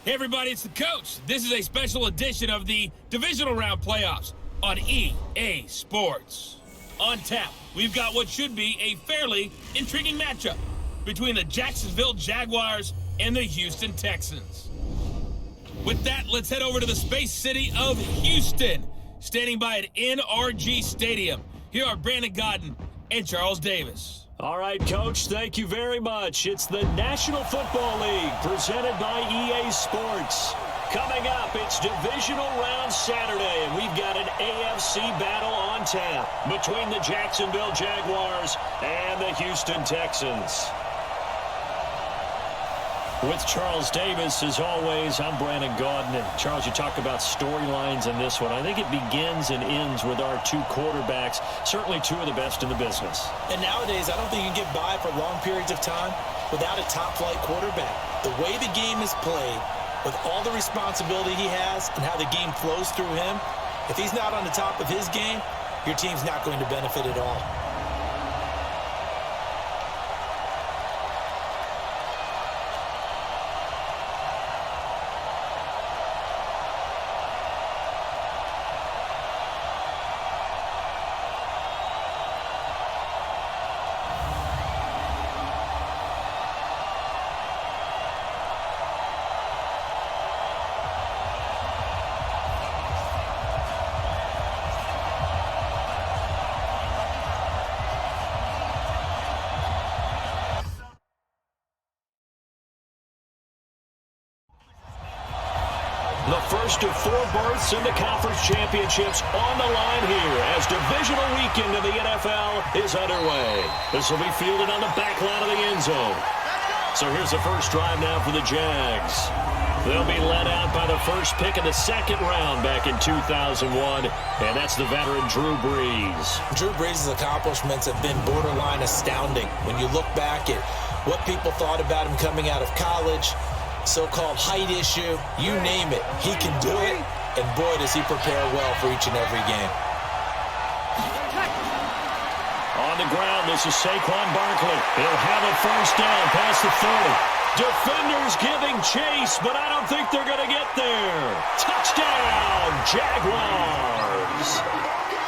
Hey everybody, it's the coach. This is a special edition of the Divisional Round Playoffs on EA Sports. On tap, we've got what should be a fairly intriguing matchup between the Jacksonville Jaguars and the Houston Texans. With that, let's head over to the Space City of Houston. Standing by at NRG Stadium, here are Brandon Godden and Charles Davis. All right, Coach, thank you very much. It's the National Football League presented by EA Sports. Coming up, it's Divisional Round Saturday, and we've got an AFC battle on tap between the Jacksonville Jaguars and the Houston Texans. With Charles Davis, as always, I'm Brandon Godden. And Charles, you talk about storylines in this one. I think it begins and ends with our two quarterbacks, certainly two of the best in the business. And nowadays, I don't think you can get by for long periods of time without a top-flight quarterback. The way the game is played, with all the responsibility he has and how the game flows through him, if he's not on the top of his game, your team's not going to benefit at all. The first of four berths in the conference championships on the line here as divisional weekend in the NFL is underway. This will be fielded on the back line of the end zone. So here's the first drive now for the Jags. They'll be led out by the first pick of the second round back in 2001, and that's the veteran Drew Brees. Drew Brees' accomplishments have been borderline astounding when you look back at what people thought about him coming out of college, so-called height issue, you name it, he can do it, and boy, does he prepare well for each and every game. On the ground, this is Saquon Barkley. He'll have a first down past the 30. Defenders giving chase, but I don't think they're going to get there. Touchdown, Jaguars.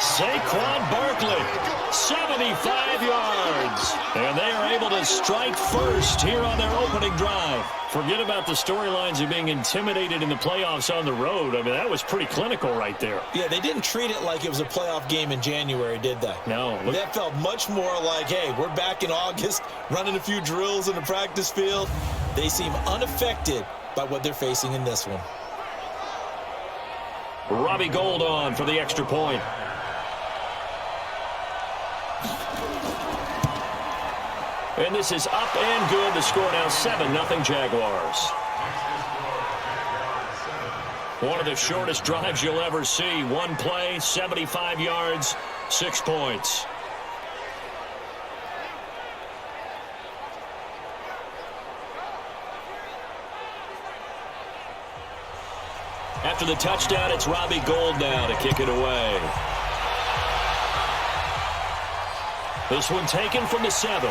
Saquon Barkley, 75 yards. And they are able to strike first here on their opening drive. Forget about the storylines of being intimidated in the playoffs on the road. I mean, that was pretty clinical right there. Yeah, they didn't treat it like it was a playoff game in January, did they? No. That felt much more like, hey, we're back in August, running a few drills in the practice field. They seem unaffected by what they're facing in this one. Robbie Gould on for the extra point. And this is up and good. The score now 7-0 Jaguars. One of the shortest drives you'll ever see. One play, 75 yards, 6 points. After the touchdown, it's Robbie Gould now to kick it away. This one taken from the 7.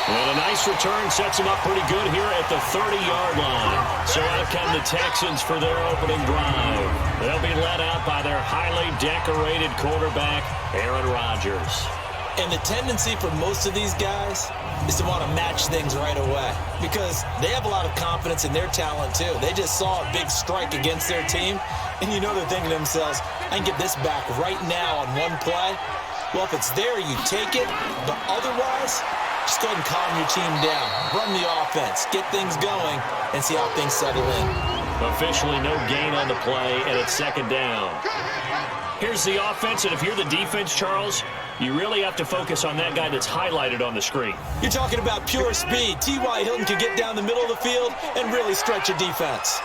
And a nice return sets them up pretty good here at the 30-yard line. So out come the Texans for their opening drive. They'll be led out by their highly decorated quarterback, Aaron Rodgers. And the tendency for most of these guys is to want to match things right away because they have a lot of confidence in their talent too. They just saw a big strike against their team, and you know they're thinking to themselves, I can get this back right now on one play. Well, if it's there, you take it, but otherwise, just go ahead and calm your team down. Run the offense, get things going, and see how things settle in. Officially no gain on the play, and it's second down. Here's the offense, and if you're the defense, Charles, you really have to focus on that guy that's highlighted on the screen. You're talking about pure speed. T.Y. Hilton can get down the middle of the field and really stretch a defense.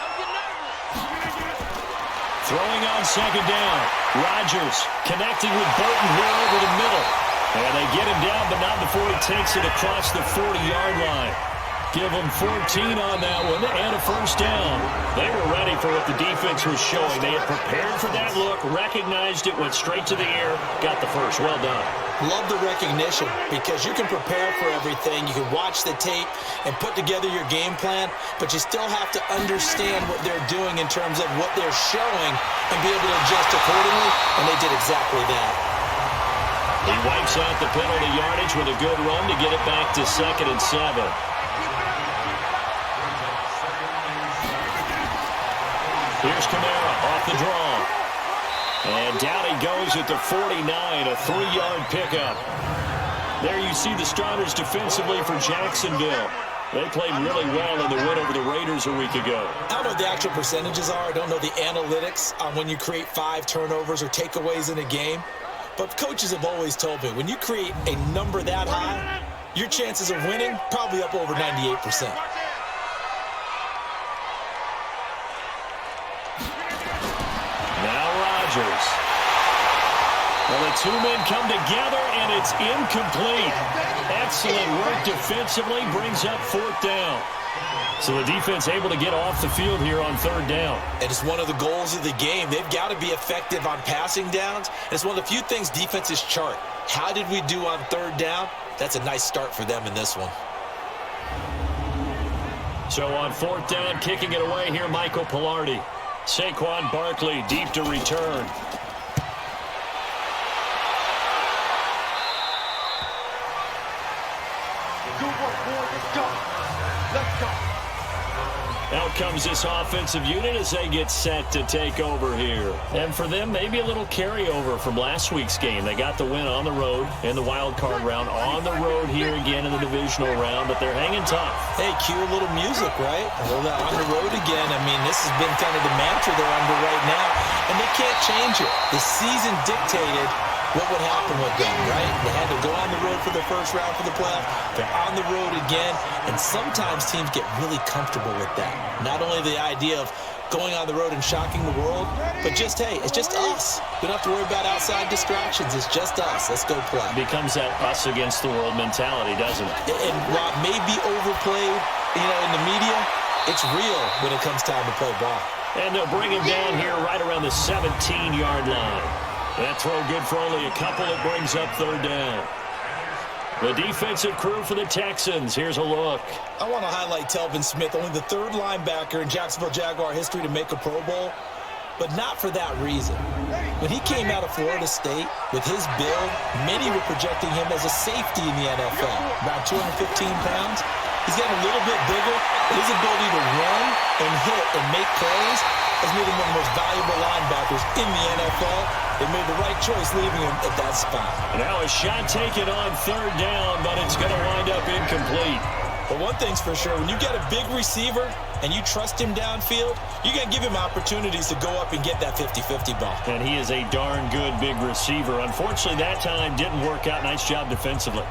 Throwing on second down. Rodgers connecting with Burton here over the middle. And they get him down, but not before he takes it across the 40-yard line. Give him 14 on that one, and a a first down. They were ready for what the defense was showing. They had prepared for that look, recognized it, went straight to the air, got the first. Well done. Love the recognition because you can prepare for everything. You can watch the tape and put together your game plan, but you still have to understand what they're doing in terms of what they're showing and be able to adjust accordingly, and they did exactly that. He wipes out the penalty yardage with a good run to get it back to 2nd and 7. Here's Kamara off the draw. And down he goes at the 49, a 3-yard pickup. There you see the starters defensively for Jacksonville. They played really well in the win over the Raiders a week ago. I don't know what the actual percentages are. I don't know the analytics on when you create 5 turnovers or takeaways in a game. But coaches have always told me, when you create a number that high, your chances of winning probably up over 98%. Well, the two men come together, and it's incomplete. Excellent work defensively, brings up 4th down. So the defense able to get off the field here on 3rd down. And it's one of the goals of the game. They've got to be effective on passing downs. And it's one of the few things defenses chart. How did we do on 3rd down? That's a nice start for them in this one. So on 4th down, kicking it away here, Michael Pilardi. Saquon Barkley deep to return. Out comes this offensive unit as they get set to take over here. And for them, maybe a little carryover from last week's game. They got the win on the road in the wild card round, on the road here again in the divisional round, but they're hanging tough. Hey, cue a little music, right? Well, on the road again. I mean, this has been kind of the mantra they're under right now, and they can't change it. The season dictated what would happen with them, right? They had to go on the road for the first round for the playoff. They're on the road again, and sometimes teams get really comfortable with that. Not only the idea of going on the road and shocking the world, but just, hey, it's just us. We don't have to worry about outside distractions. It's just us. Let's go play. It becomes that us against the world mentality, doesn't it? And while it may be overplayed, in the media, it's real when it comes time to play ball. And they'll bring him down here right around the 17-yard line. That throw good for only a couple. It brings up 3rd down. The defensive crew for the Texans. Here's a look. I want to highlight Telvin Smith, only the 3rd linebacker in Jacksonville Jaguar history to make a Pro Bowl, but not for that reason. When he came out of Florida State with his build, many were projecting him as a safety in the NFL, around 215 pounds. He's gotten a little bit bigger, but his ability to run and hit and make plays has made him one of the most valuable linebackers in the NFL. They made the right choice leaving him at that spot. Now a shot taken on 3rd down, but it's going to wind up incomplete. But one thing's for sure, when you get a big receiver and you trust him downfield, you're going to give him opportunities to go up and get that 50-50 ball. And he is a darn good big receiver. Unfortunately, that time didn't work out. Nice job defensively.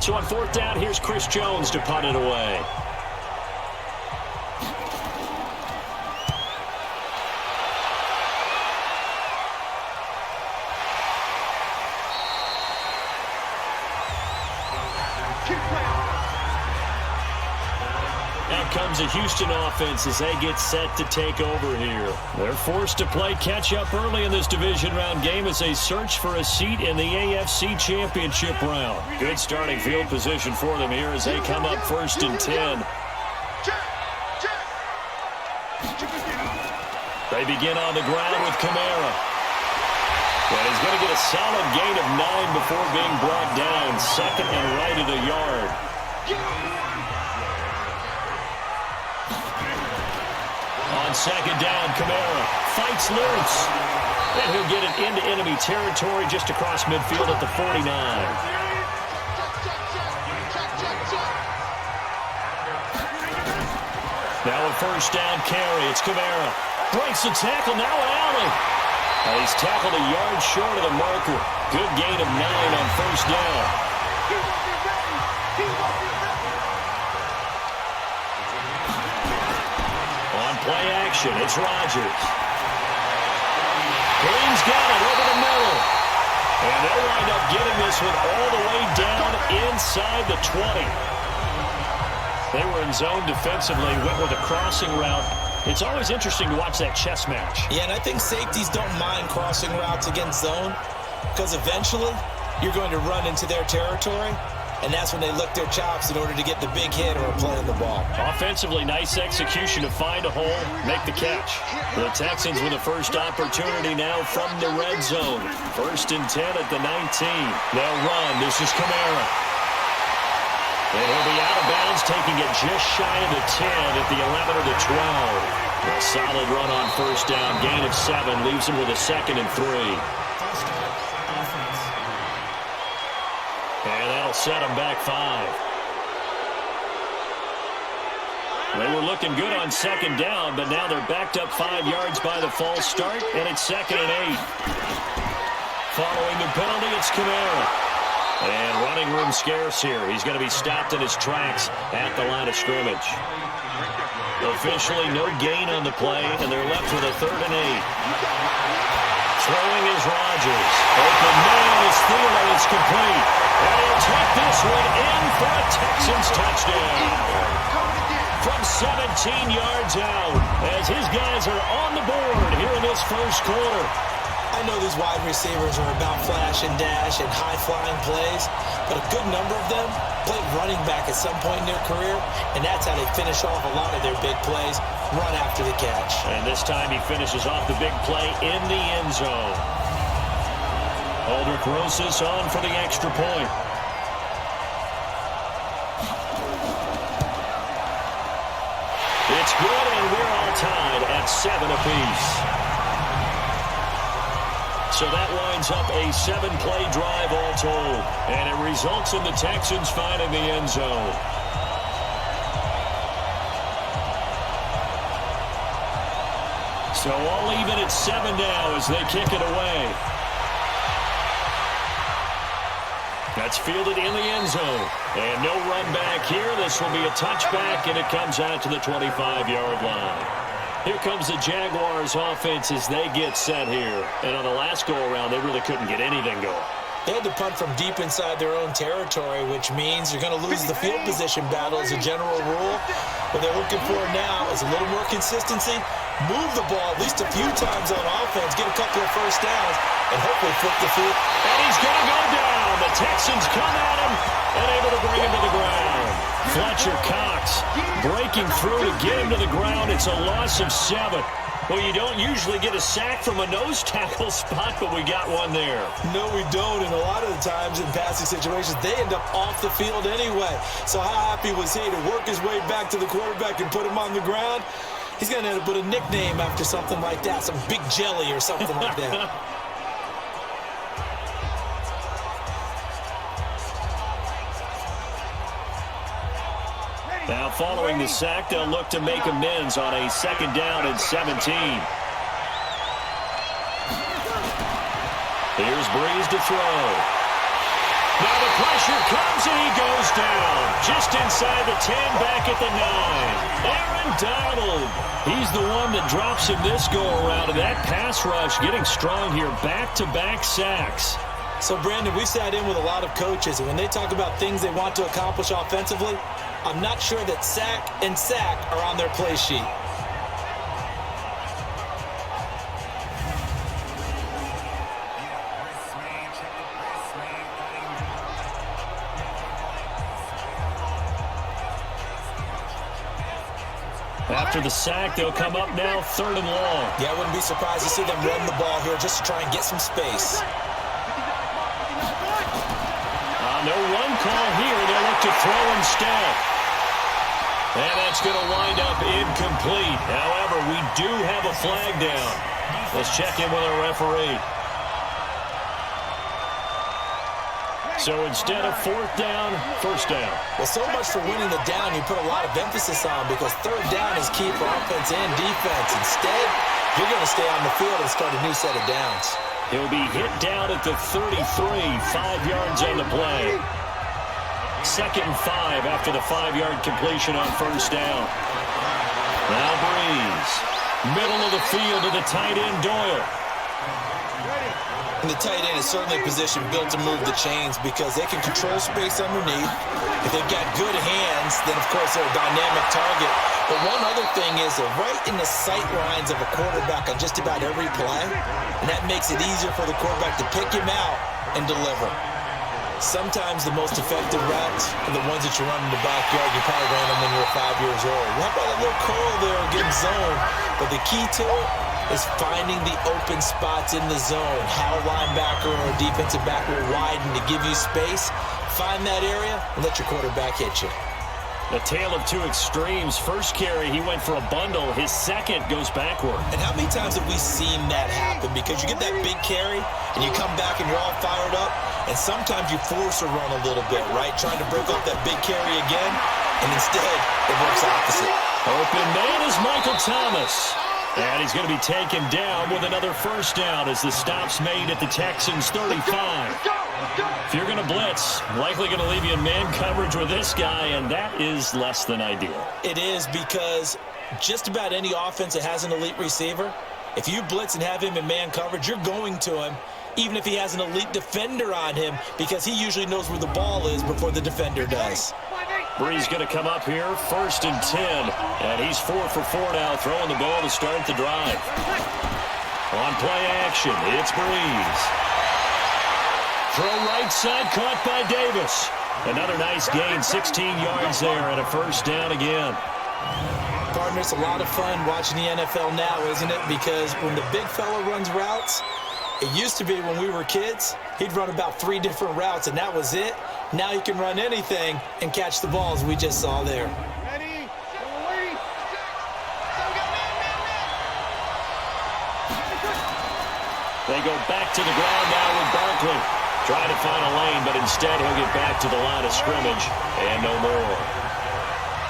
So on 4th down, here's Chris Jones to punt it away. Out comes a Houston offense as they get set to take over here. They're forced to play catch-up early in this division round game as they search for a seat in the AFC Championship round. Good starting field position for them here as they come up 1st and 10. They begin on the ground with Kamara. And he's going to get a solid gain of 9 before being brought down. 2nd and right at a yard. On 2nd down, Kamara fights loose. And he'll get it into enemy territory just across midfield at the 49. Now a 1st down carry. It's Kamara. Breaks the tackle. Now an alley. He's tackled a yard short of the marker. Good gain of 9 on 1st down. On play action, it's Rodgers. Green's got it over the middle. And they'll wind up getting this one all the way down inside the 20. They were in zone defensively, went with a crossing route. It's always interesting to watch that chess match. Yeah, and I think safeties don't mind crossing routes against zone because eventually you're going to run into their territory, and that's when they lick their chops in order to get the big hit or a play on the ball. Offensively, nice execution to find a hole, make the catch. The Texans with a first opportunity now from the red zone. 1st and 10 at the 19. They'll run. This is Kamara. And he'll be out of bounds, taking it just shy of the 10 at the 11 or the 12. A solid run on first down. Gain of 7 leaves him with a 2nd and 3. And that'll set him back 5. They were looking good on 2nd down, but now they're backed up 5 yards by the false start, and it's 2nd and 8. Following the penalty, it's Kamara. And running room scarce here. He's going to be stopped in his tracks at the line of scrimmage. Officially no gain on the play, and they're left with a 3rd and 8. Throwing is Rodgers. Open man is Thielen. It's complete. And he'll take this one in for a Texans touchdown. From 17 yards out, as his guys are on the board here in this first quarter. I know these wide receivers are about flash and dash and high-flying plays, but a good number of them played running back at some point in their career, and that's how they finish off a lot of their big plays, run after the catch. And this time he finishes off the big play in the end zone. Aldrich Rosas on for the extra point. It's good, and we're all tied at 7 apiece. So that winds up a 7-play drive all told. And it results in the Texans finding the end zone. So all even at 7 now as they kick it away. That's fielded in the end zone. And no run back here. This will be a touchback, and it comes out to the 25-yard line. Here comes the Jaguars offense as they get set here. And on the last go-around, they really couldn't get anything going. They had to punt from deep inside their own territory, which means you're going to lose the field position battle as a general rule. What they're looking for now is a little more consistency, move the ball at least a few times on offense, get a couple of first downs, and hopefully flip the field. And he's going to go down. The Texans come at him and able to bring him to the ground. Fletcher Cox breaking through to get him to the ground. It's a loss of 7. Well, you don't usually get a sack from a nose tackle spot, but we got one there. No, we don't, and a lot of the times in passing situations, they end up off the field anyway. So how happy was he to work his way back to the quarterback and put him on the ground? He's going to end up with a nickname after something like that, some Big Jelly or something like that. Now, following the sack, they'll look to make amends on a 2nd down and 17. Here's Breeze to throw. Now the pressure comes, and he goes down. Just inside the 10, back at the 9. Aaron Donald. He's the one that drops him this go-around, and that pass rush getting strong here. Back-to-back sacks. So, Brandon, we sat in with a lot of coaches, and when they talk about things they want to accomplish offensively, I'm not sure that sack and sack are on their play sheet. After the sack, they'll come up now 3rd and long. Yeah, I wouldn't be surprised to see them run the ball here just to try and get some space. No run call here. They'll look to throw instead. And that's going to wind up incomplete. However, we do have a flag down. Let's check in with our referee. So instead of 4th down, 1st down. Well, so much for winning the down you put a lot of emphasis on because 3rd down is key for offense and defense. Instead, you're going to stay on the field and start a new set of downs. He'll be hit down at the 33, 5 yards on the play. 2nd and 5 after the 5-yard completion on 1st down. Now Breeze. Middle of the field to the tight end, Doyle. And the tight end is certainly a position built to move the chains because they can control space underneath. If they've got good hands, then, of course, they're a dynamic target. But one other thing is they're right in the sight lines of a quarterback on just about every play, and that makes it easier for the quarterback to pick him out and deliver. Sometimes the most effective routes are the ones that you run in the backyard. You probably ran them when you were 5 years old. How about a little curl there, get him zoned? But the key to it is finding the open spots in the zone. How a linebacker or a defensive back will widen to give you space. Find that area and let your quarterback hit you. A tale of two extremes. First carry, he went for a bundle. His second goes backward. And how many times have we seen that happen? Because you get that big carry, and you come back and you're all fired up, and sometimes you force a run a little bit, right? Trying to break off that big carry again, and instead it works opposite. Open man is Michael Thomas. And he's going to be taken down with another first down as the stop's made at the Texans' 35. If you're going to blitz, likely going to leave you in man coverage with this guy, and that is less than ideal. It is, because just about any offense that has an elite receiver, if you blitz and have him in man coverage, you're going to him, even if he has an elite defender on him, because he usually knows where the ball is before the defender does. Bree's going to come up here, 1st and 10, and he's 4 for 4 now, throwing the ball to start the drive. On play action, it's Breeze. Throw right side, caught by Davis. Another nice gain, 16 yards there, and a first down again. Partner, it's a lot of fun watching the NFL now, isn't it? Because when the big fella runs routes, it used to be when we were kids, he'd run about 3 different routes, and that was it. Now he can run anything and catch the balls we just saw there. They go back to the ground now with Barkley. Trying to find a lane, but instead he'll get back to the line of scrimmage and no more.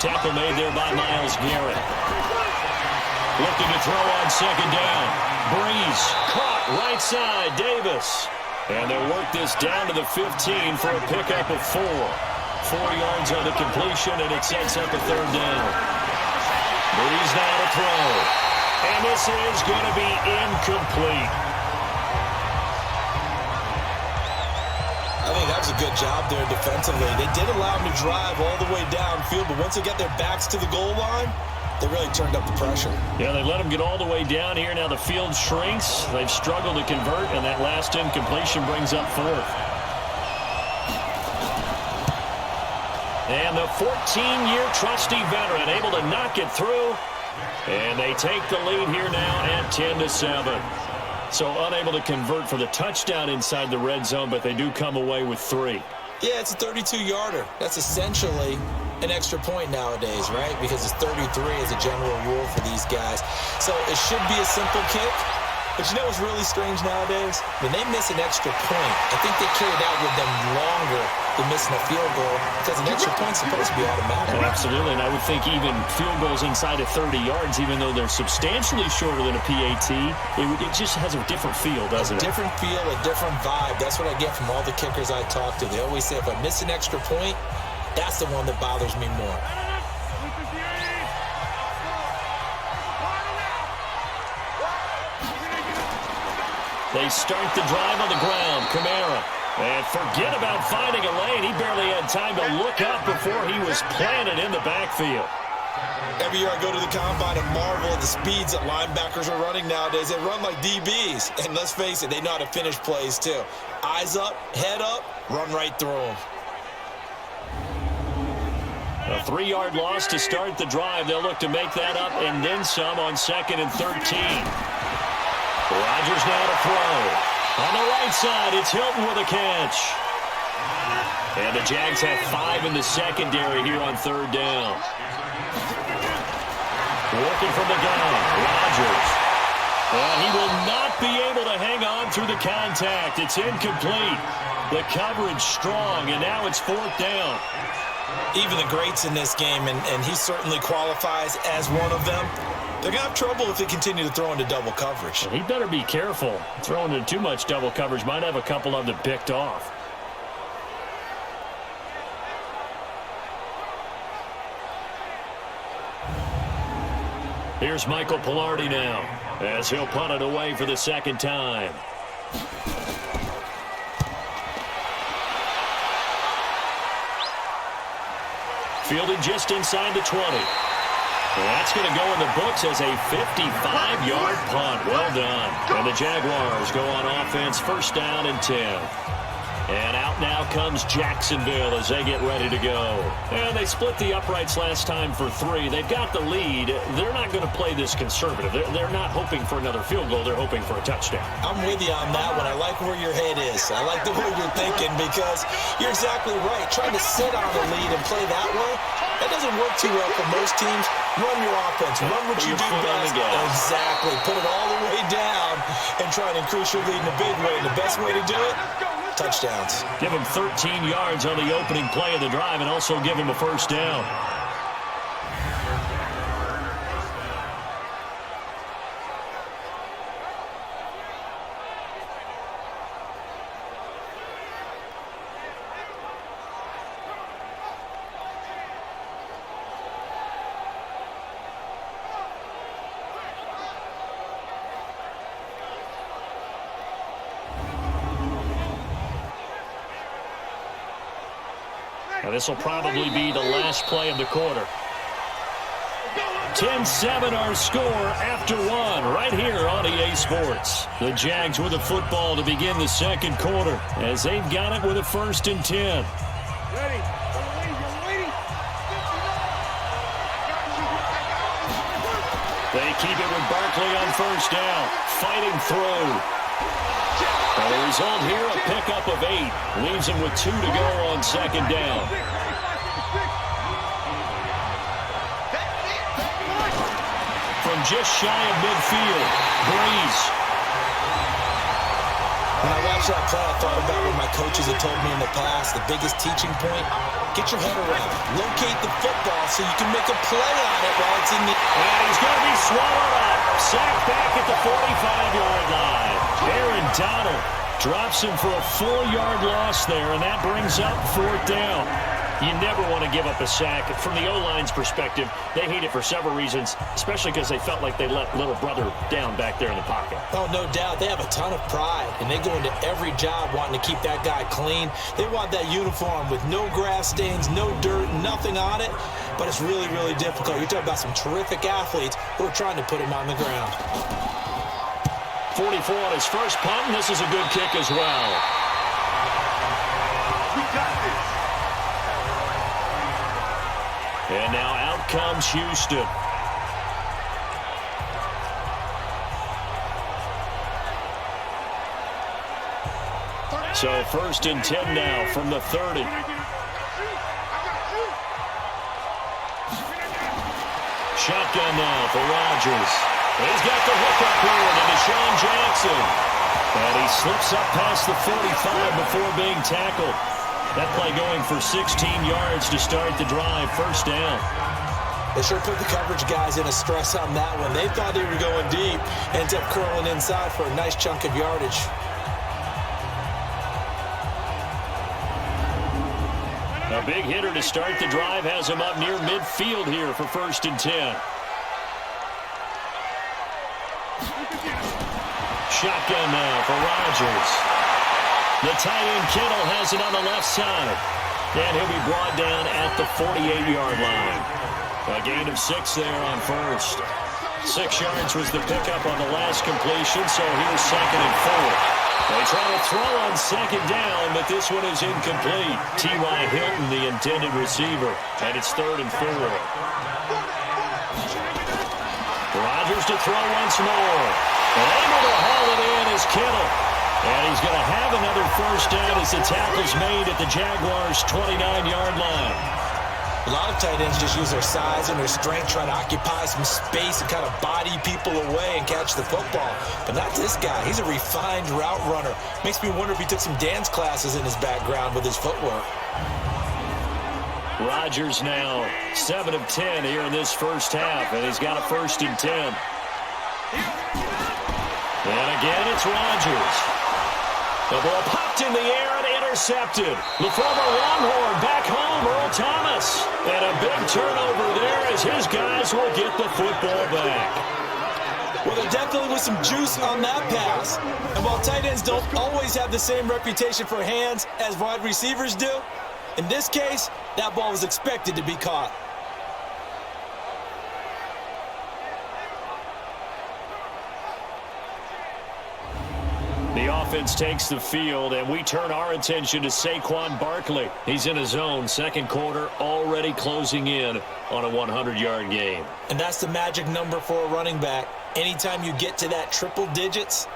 Tackle made there by Myles Garrett. Looking to throw on second down. Breeze caught right side, Davis. And they'll work this down to the 15 for a pickup of 4. 4 yards on the completion, and it sets up a third down. Breeze now to throw. And this is going to be incomplete. I think that was a good job there defensively. They did allow them to drive all the way downfield, but once they got their backs to the goal line, they really turned up the pressure. Yeah, they let them get all the way down here. Now the field shrinks. They've struggled to convert, and that last incompletion brings up 4th. And the 14-year trusty veteran able to knock it through. And they take the lead here now at 10-7. So unable to convert for the touchdown inside the red zone, but they do come away with 3. Yeah, it's a 32-yarder. That's essentially an extra point nowadays, right? Because it's 33 as a general rule for these guys. So it should be a simple kick. But you know what's really strange nowadays? When they miss an extra point, I think they carry it out with them longer than missing a field goal, because an extra point's supposed to be automatic. Oh, absolutely, and I would think even field goals inside of 30 yards, even though they're substantially shorter than a PAT, it just has a different feel, doesn't it? A different feel, a different vibe. That's what I get from all the kickers I talk to. They always say if I miss an extra point, that's the one that bothers me more. They start the drive on the ground. Kamara. And forget about finding a lane. He barely had time to look up before he was planted in the backfield. Every year I go to the combine and marvel at the speeds that linebackers are running nowadays. They run like DBs. And let's face it, they know how to finish plays too. Eyes up, head up, run right through them. A 3-yard loss to start the drive. They'll look to make that up and then some on 2nd and 13. Rodgers now to throw. On the right side, it's Hilton with a catch. And the Jags have 5 in the secondary here on 3rd down. Working from the gun, Rodgers. And he will not be able to hang on through the contact. It's incomplete. The coverage strong, and now it's 4th down. Even the greats in this game, and he certainly qualifies as one of them, they're going to have trouble if they continue to throw into double coverage. He better be careful. Throwing into too much double coverage might have a couple of them picked off. Here's Michael Pilardi now, as he'll punt it away for the 2nd time. Fielded just inside the 20. And that's going to go in the books as a 55-yard punt. Well done. And the Jaguars go on offense, first down and 10. And out now comes Jacksonville as they get ready to go. And they split the uprights last time for 3. They've got the lead. They're not going to play this conservative. They're not hoping for another field goal. They're hoping for a touchdown. I'm with you on that one. I like where your head is. I like the way you're thinking because you're exactly right. Trying to sit on the lead and play that way, that doesn't work too well for most teams. Run your offense. Run what you do best. Exactly. Put it all the way down and try and increase your lead in a big way. And the best way to do it, touchdowns. Give him 13 yards on the opening play of the drive and also give him a first down. Now this will probably be the last play of the quarter. 10-7 our score after 1 right here on EA Sports. The Jags with the football to begin the second quarter as they've got it with a 1st and 10. They keep it with Barkley on first down. Fighting through. And the result here, a pickup of 8. Leaves him with 2 to go on second down. From just shy of midfield, Breeze. When I watched that play, I thought about what my coaches had told me in the past. The biggest teaching point, get your head around it. Locate the football so you can make a play on it while it's in the... And he's going to be swallowed up. Sacked back at the 45-yard line. Aaron Donald drops him for a 4-yard loss there, and that brings up 4th down. You never want to give up a sack. From the O-line's perspective, they hate it for several reasons, especially because they felt like they let little brother down back there in the pocket. Oh, no doubt. They have a ton of pride, and they go into every job wanting to keep that guy clean. They want that uniform with no grass stains, no dirt, nothing on it, but it's really, really difficult. You're talking about some terrific athletes who are trying to put him on the ground. 44 on his first punt, and this is a good kick as well. We got this. And now out comes Houston. So 1st and 10 now from the 30. Shotgun now for Rodgers. He's got the hook up here to Deshaun Jackson. And he slips up past the 45 before being tackled. That play going for 16 yards to start the drive, first down. They sure put the coverage guys in a stress on that one. They thought they were going deep. Ends up curling inside for a nice chunk of yardage. A big hitter to start the drive has him up near midfield here for 1st and 10. Shotgun now for Rodgers. The tight end Kittle has it on the left side. And he'll be brought down at the 48-yard line. A gain of 6 there on first. 6 yards was the pickup on the last completion, so here's 2nd and 4. They try to throw on 2nd down, but this one is incomplete. T.Y. Hilton, the intended receiver, and it's 3rd and 4. Rodgers to throw once more. And able to haul it in is Kittle. And he's going to have another first down as the tackle's made at the Jaguars' 29-yard line. A lot of tight ends just use their size and their strength, try to occupy some space and kind of body people away and catch the football. But not this guy. He's a refined route runner. Makes me wonder if he took some dance classes in his background with his footwork. Rodgers now 7 of 10 here in this first half, and he's got a 1st and 10. And again, it's Rodgers. The ball popped in the air and intercepted. The former Longhorn back home, Earl Thomas. And a big turnover there as his guys will get the football back. Well, they're definitely filling with some juice on that pass. And while tight ends don't always have the same reputation for hands as wide receivers do, in this case, that ball was expected to be caught. The offense takes the field, and we turn our attention to Saquon Barkley. He's in his own second quarter, already closing in on a 100-yard game. And that's the magic number for a running back. Anytime you get to that triple digits,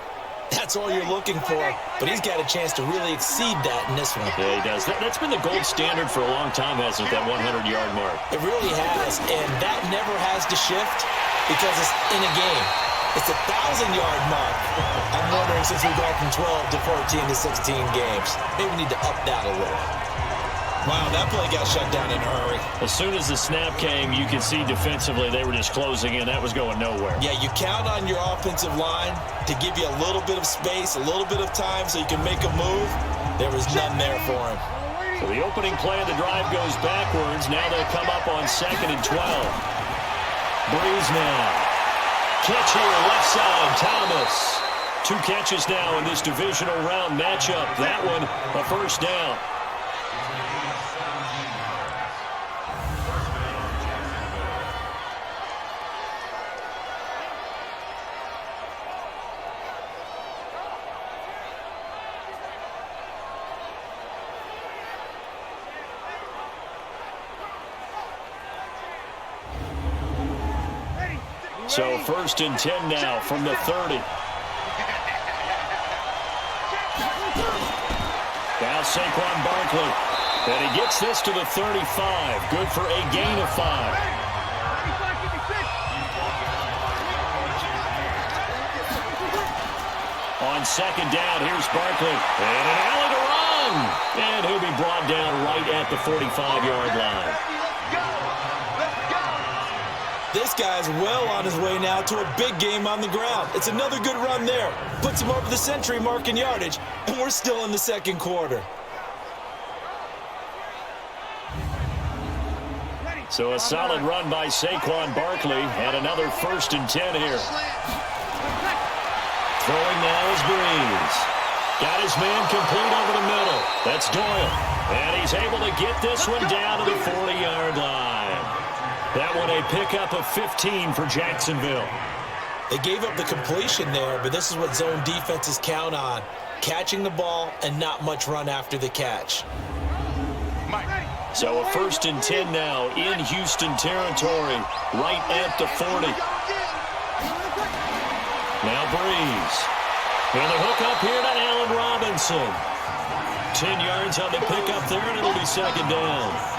that's all you're looking for. But he's got a chance to really exceed that in this one. Yeah, he does. That's been the gold standard for a long time, hasn't it, that 100-yard mark? It really has, and that never has to shift because it's in a game. It's a 1,000-yard mark. I'm wondering, since we've gone from 12 to 14 to 16 games, maybe we need to up that a little. Wow, that play got shut down in a hurry. As soon as the snap came, you could see defensively they were just closing in. That was going nowhere. Yeah, you count on your offensive line to give you a little bit of space, a little bit of time so you can make a move. There was none there for him. So the opening play of the drive goes backwards. Now they'll come up on 2nd and 12. Breeze now. Catch here, left side, Thomas. 2 catches now in this divisional round matchup. That one, a first down. So 1st and 10 now from the 30. Now Saquon Barkley. And he gets this to the 35. Good for a gain of 5. On 2nd down, here's Barkley. And an alley to run. And he'll be brought down right at the 45-yard line. This guy's well on his way now to a big game on the ground. It's another good run there. Puts him over the century mark in yardage, and we're still in the second quarter. So a solid run by Saquon Barkley, and another 1st and 10 here. Throwing now is Breeze. Got his man complete over the middle. That's Doyle. And he's able to get this one down to the 40-yard line. That one a pickup of 15 for Jacksonville. They gave up the completion there, but this is what zone defenses count on. Catching the ball and not much run after the catch. So a 1st and 10 now in Houston territory, right at the 40. Now Breeze. And the hook up here to Allen Robinson. 10 yards on the pickup there, and it'll be 2nd down.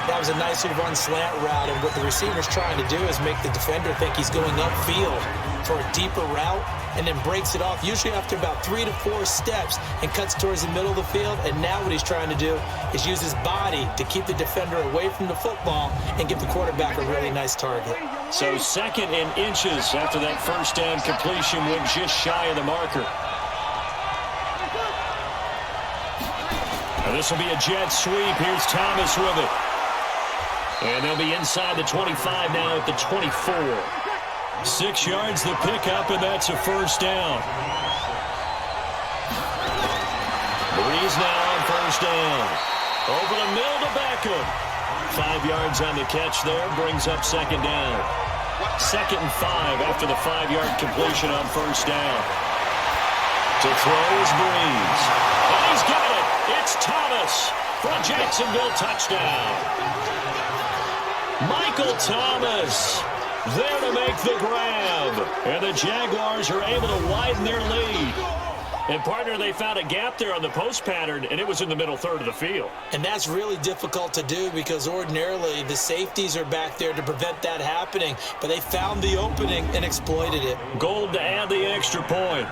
That was a nicely run slant route, and what the receiver's trying to do is make the defender think he's going upfield for a deeper route and then breaks it off, usually after about 3 to 4 steps, and cuts towards the middle of the field. And now what he's trying to do is use his body to keep the defender away from the football and give the quarterback a really nice target. So 2nd and inches after that 1st down completion went just shy of the marker. Now this will be a jet sweep. Here's Thomas with it. And they'll be inside the 25 now at the 24. 6 yards the pickup, and that's a 1st down. Breeze now on 1st down. Over the middle to Beckham. 5 yards on the catch there, brings up 2nd down. 2nd and 5 after the 5-yard completion on 1st down. To throw is Breeze. And he's got it. It's Thomas for a Jacksonville touchdown. Michael Thomas there to make the grab. And the Jaguars are able to widen their lead. And, partner, they found a gap there on the post pattern, and it was in the middle third of the field. And that's really difficult to do because ordinarily the safeties are back there to prevent that happening. But they found the opening and exploited it. Gold to add the extra point.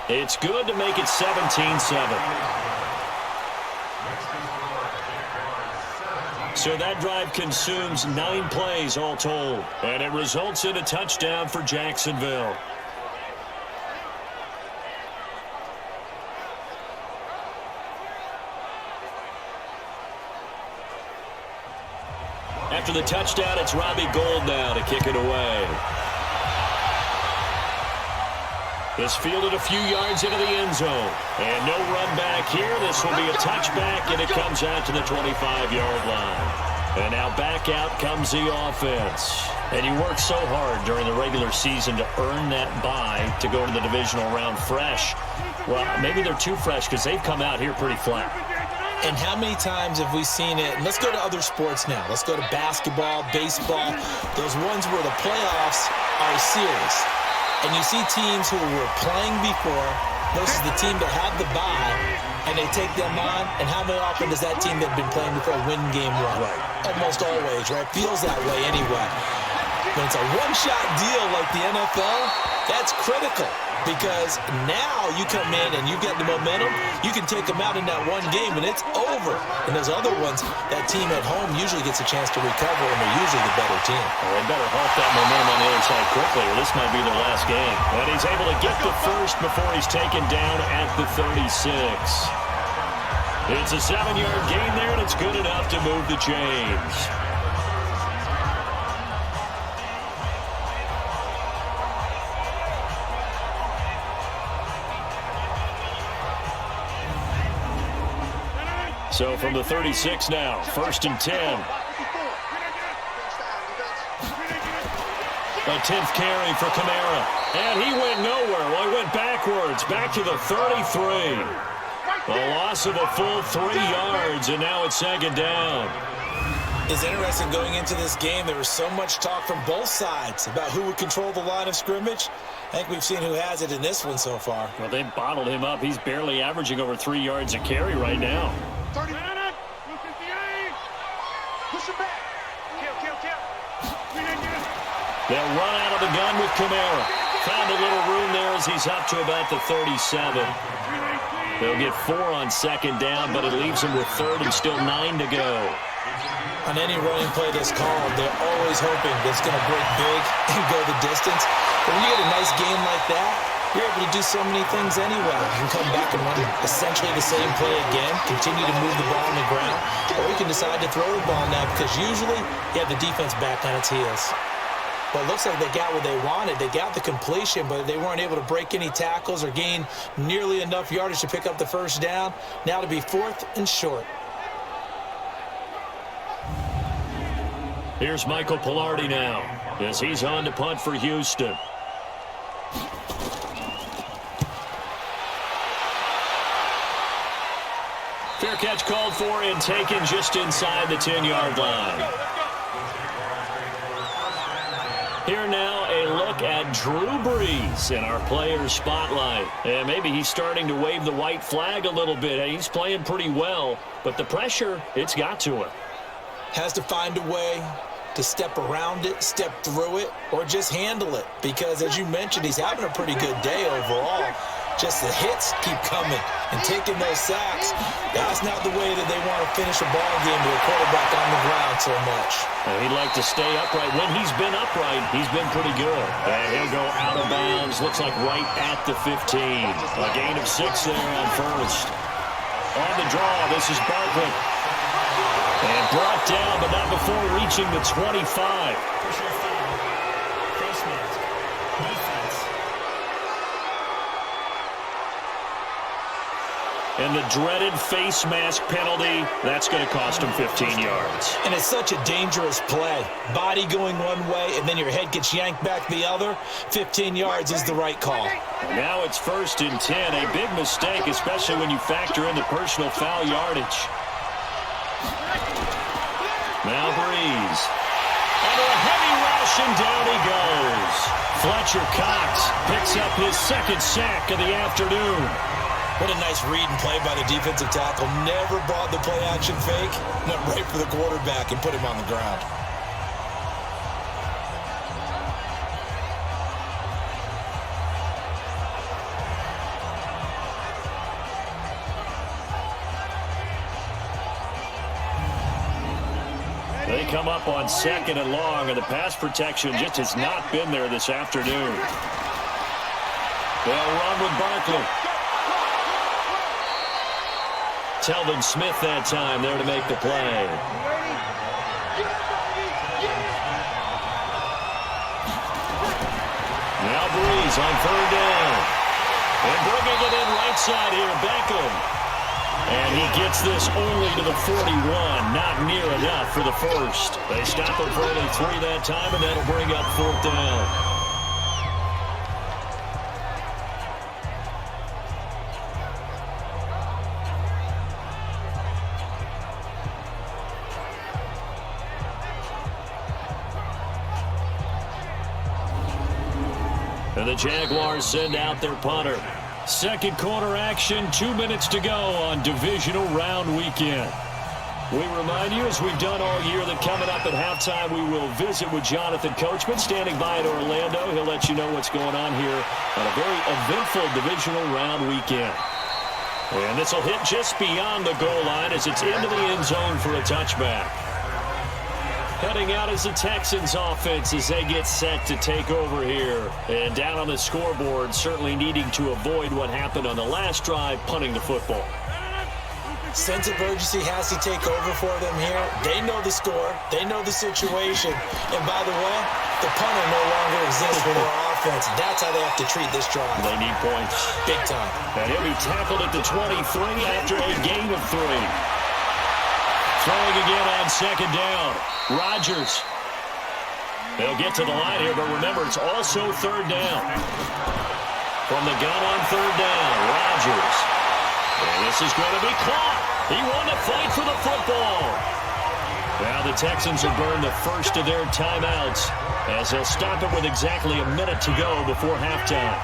It's good to make it 17-7. So that drive consumes 9 plays all told. And it results in a touchdown for Jacksonville. After the touchdown, it's Robbie Gould now to kick it away. It's fielded a few yards into the end zone. And no run back here. This will be a touchback, and it comes out to the 25-yard line. And now back out comes the offense. And you work so hard during the regular season to earn that bye to go to the divisional round fresh. Well, maybe they're too fresh because they've come out here pretty flat. And how many times have we seen it? And let's go to other sports now. Let's go to basketball, baseball, those ones where the playoffs are a series. And you see teams who were playing before versus the team that had the bye, and they take them on. And how many often does that team that had been playing before win game one? Right. Almost always, right? Feels that way anyway. When it's a one-shot deal like the NFL, that's critical. Because now you come in and you get the momentum, you can take them out in that one game and it's over. And those other ones, that team at home usually gets a chance to recover and they're usually the better team. Well, they better halt that momentum on the other side quickly or this might be their last game. And he's able to get the first before he's taken down at the 36. It's a 7-yard gain there and it's good enough to move the chains. So from the 36 now, 1st and 10. A 10th carry for Kamara. And he went nowhere. Well, he went backwards, back to the 33. A loss of a full 3 yards, and now it's 2nd down. It's interesting going into this game. There was so much talk from both sides about who would control the line of scrimmage. I think we've seen who has it in this one so far. Well, they bottled him up. He's barely averaging over 3 yards a carry right now. 30 minutes. Push him back. Kill. They'll run out of the gun with Kamara. Found a little room there as he's up to about the 37. They'll get 4 on 2nd down, but it leaves them with 3rd and still 9 to go. On any running play that's called, they're always hoping that it's going to break big and go the distance. But when you get a nice game like that, you're able to do so many things anyway. You can come back and run essentially the same play again, continue to move the ball on the ground, or you can decide to throw the ball now because usually you have the defense back on its heels. Well, it looks like they got what they wanted. They got the completion, but they weren't able to break any tackles or gain nearly enough yardage to pick up the first down. Now to be 4th and short. Here's Michael Pilardi now as he's on to punt for Houston. Fair catch called for and taken just inside the 10-yard line. Here now, a look at Drew Brees in our players' spotlight. And maybe he's starting to wave the white flag a little bit. He's playing pretty well, but the pressure, it's got to him. Has to find a way to step around it, step through it, or just handle it. Because, as you mentioned, he's having a pretty good day overall. Just the hits keep coming and taking those sacks. That's not the way that they want to finish a ball game with a quarterback on the ground so much. And he'd like to stay upright. When he's been upright, he's been pretty good. And he'll go out of bounds. Looks like right at the 15. A gain of 6 there on 1st. On the draw, this is Barkley. And brought down, but not before reaching the 25. And the dreaded face mask penalty, that's going to cost him 15 yards. And it's such a dangerous play. Body going one way, and then your head gets yanked back the other. 15 yards is the right call. Now it's 1st and 10. A big mistake, especially when you factor in the personal foul yardage. Now Brees. Under a heavy rush, and down he goes. Fletcher Cox picks up his 2nd sack of the afternoon. What a nice read and play by the defensive tackle. Never brought the play-action fake. Went right for the quarterback and put him on the ground. They come up on 2nd and long, and the pass protection just has not been there this afternoon. They'll run with Barkley. Telvin Smith that time there to make the play. Now Breeze on third down. And bringing it in right side here, Beckham. And he gets this only to the 41. Not near enough for the first. They stop him for only 3 that time, and that'll bring up fourth down. And the Jaguars send out their punter. Second quarter action, 2 minutes to go on Divisional Round Weekend. We remind you, as we've done all year, that coming up at halftime, we will visit with Jonathan Coachman, standing by in Orlando. He'll let you know what's going on here on a very eventful Divisional Round Weekend. And this will hit just beyond the goal line as it's into the end zone for a touchback. Heading out is the Texans offense as they get set to take over here. And down on the scoreboard, certainly needing to avoid what happened on the last drive, punting the football. Sense of urgency has to take over for them here. They know the score. They know the situation. And by the way, the punter no longer exists for their offense. That's how they have to treat this drive. They need points. Big time. And he'll be tackled at the 23 after a gain of 3. Throwing again on second down. Rodgers. They'll get to the line here, but remember, it's also third down. From the gun on third down, Rodgers. And this is going to be caught. He won the fight for the football. Now the Texans will burn the first of their timeouts as they'll stop it with exactly a minute to go before halftime.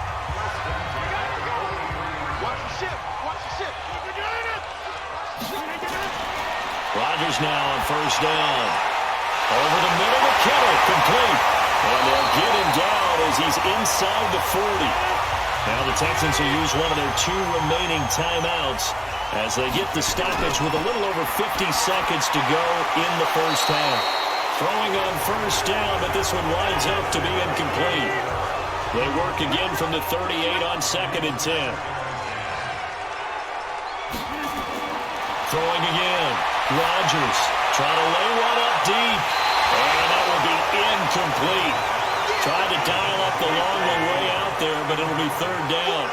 Rodgers now on first down. Over the middle to Kittle, complete. And they'll get him down as he's inside the 40. Now the Texans will use one of their 2 remaining timeouts as they get the stoppage with a little over 50 seconds to go in the first half. Throwing on first down, but this one winds up to be incomplete. They work again from the 38 on second and 10. Throwing again. Rodgers trying to lay one up deep. And that will be incomplete. Tried to dial up the long one way out there, but it'll be third down.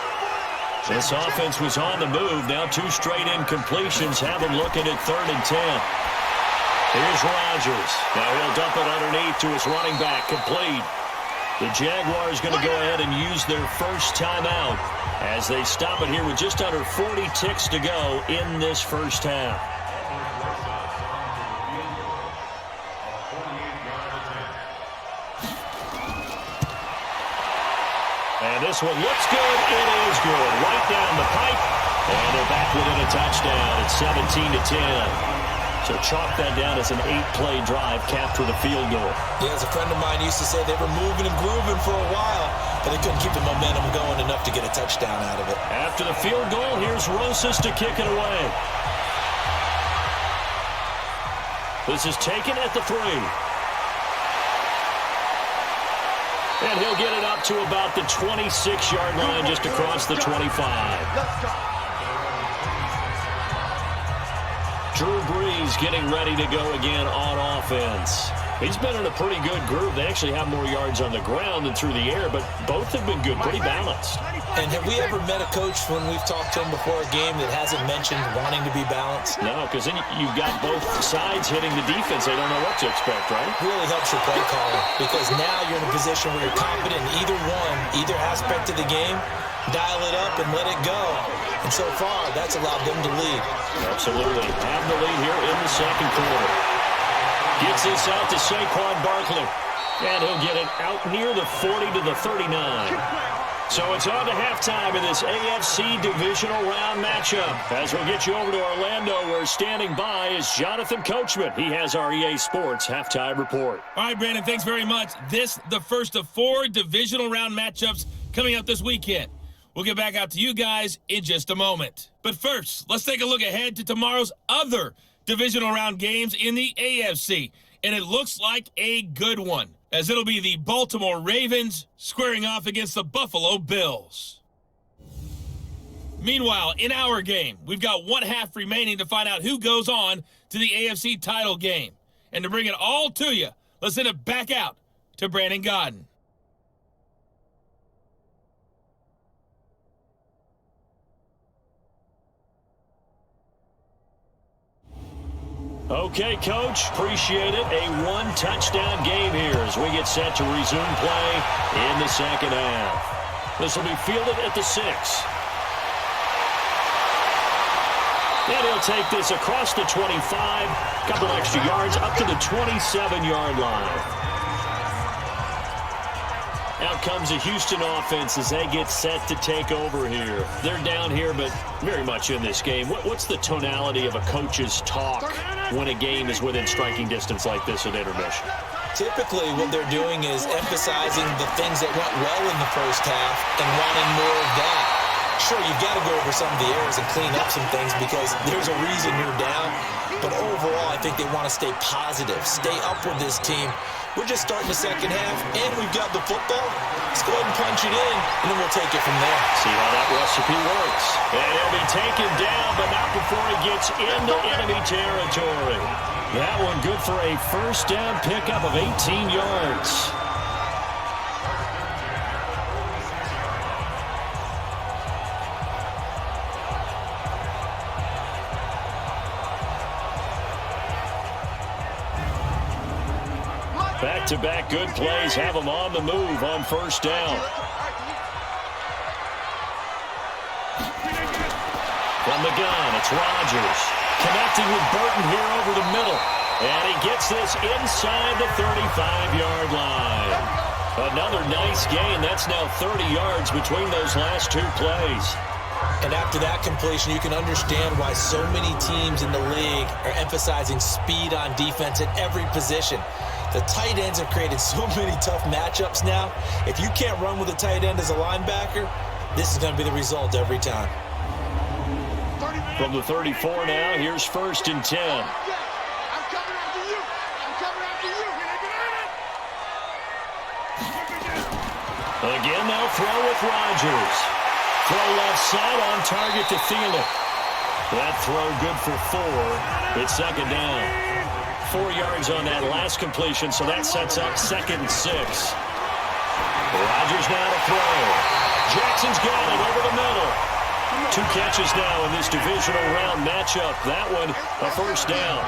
This offense was on the move. Now 2 straight incompletions have them looking at third and 10. Here's Rodgers. Now he'll dump it underneath to his running back. Complete. The Jaguars going to go ahead and use their first timeout as they stop it here with just under 40 ticks to go in this first half. And this one looks good. It is good. Right down the pipe. And they're back within a touchdown. It's 17-10. So chalk that down as an 8-play drive capped with a field goal. Yeah, as a friend of mine used to say, they were moving and grooving for a while, but they couldn't keep the momentum going enough to get a touchdown out of it. After the field goal, here's Rosas to kick it away. This is taken at the 3. And he'll get it up to about the 26-yard line, just across the 25. Drew Brees getting ready to go again on offense. He's been in a pretty good group. They actually have more yards on the ground than through the air, but both have been good, pretty balanced. And have we ever met a coach when we've talked to him before a game that hasn't mentioned wanting to be balanced? No, because then you've got both sides hitting the defense. They don't know what to expect, right? Really helps your play calling, because now you're in a position where you're confident in either aspect of the game. Dial it up and let it go. And so far, that's allowed them to lead. Absolutely. Have the lead here in the second quarter. Gets this out to Saquon Barkley. And he'll get it out near the 40 to the 39. So it's on to halftime in this AFC Divisional Round matchup. As we'll get you over to Orlando, where standing by is Jonathan Coachman. He has our EA Sports halftime report. All right, Brandon, thanks very much. This, the first of 4 Divisional Round matchups coming up this weekend. We'll get back out to you guys in just a moment. But first, let's take a look ahead to tomorrow's other Divisional Round games in the AFC. And it looks like a good one, as it'll be the Baltimore Ravens squaring off against the Buffalo Bills. Meanwhile, in our game, we've got 1 half remaining to find out who goes on to the AFC title game. And to bring it all to you, let's send it back out to Brandon Godden. Okay, Coach, appreciate it. A one-touchdown game here as we get set to resume play in the second half. This will be fielded at the 6. And he'll take this across the 25, a couple extra yards, up to the 27-yard line. Out comes the Houston offense as they get set to take over here. They're down here, but very much in this game. What's the tonality of a coach's talk when a game is within striking distance like this at intermission? Typically, what they're doing is emphasizing the things that went well in the first half and wanting more of that. Sure, you've got to go over some of the errors and clean up some things because there's a reason you're down. But overall, I think they want to stay positive, stay up with this team. We're just starting the second half, and we've got the football. Let's go ahead and punch it in, and then we'll take it from there. See how that recipe works. And he'll be taken down, but not before he gets into enemy territory. That one good for a first down pickup of 18 yards. Back-to-back good plays have them on the move on first down. From the gun, it's Rodgers. Connecting with Burton here over the middle. And he gets this inside the 35-yard line. Another nice gain. That's now 30 yards between those last two plays. And after that completion, you can understand why so many teams in the league are emphasizing speed on defense at every position. The tight ends have created so many tough matchups now. If you can't run with a tight end as a linebacker, this is going to be the result every time. From the 34 now, here's 1st and 10. I'm coming after you. I'm coming after you. Again, they'll throw with Rodgers. Throw left side on target to Thielen. That throw good for 4. It's second down. 4 yards on that last completion, so that sets up 2nd and 6. Rodgers now to throw. Jackson's got it over the middle. 2 catches now in this divisional round matchup. That one, a first down.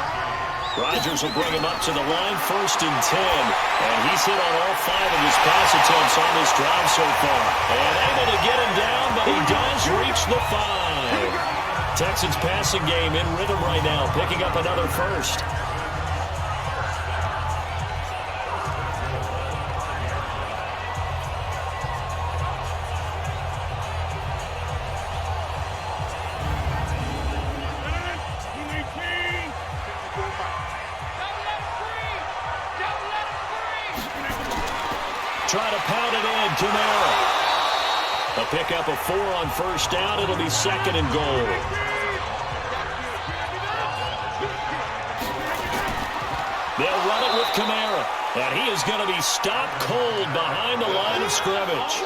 Rodgers will bring him up to the line, 1st and 10. And he's hit on all 5 of his pass attempts on this drive so far. And able to get him down, but he does reach the 5. Texans passing game in rhythm right now, picking up another first. Try to pound it in, Kamara. A pickup of 4 on first down. It'll be 2nd and goal. They'll run it with Kamara. And he is going to be stopped cold behind the line of scrimmage.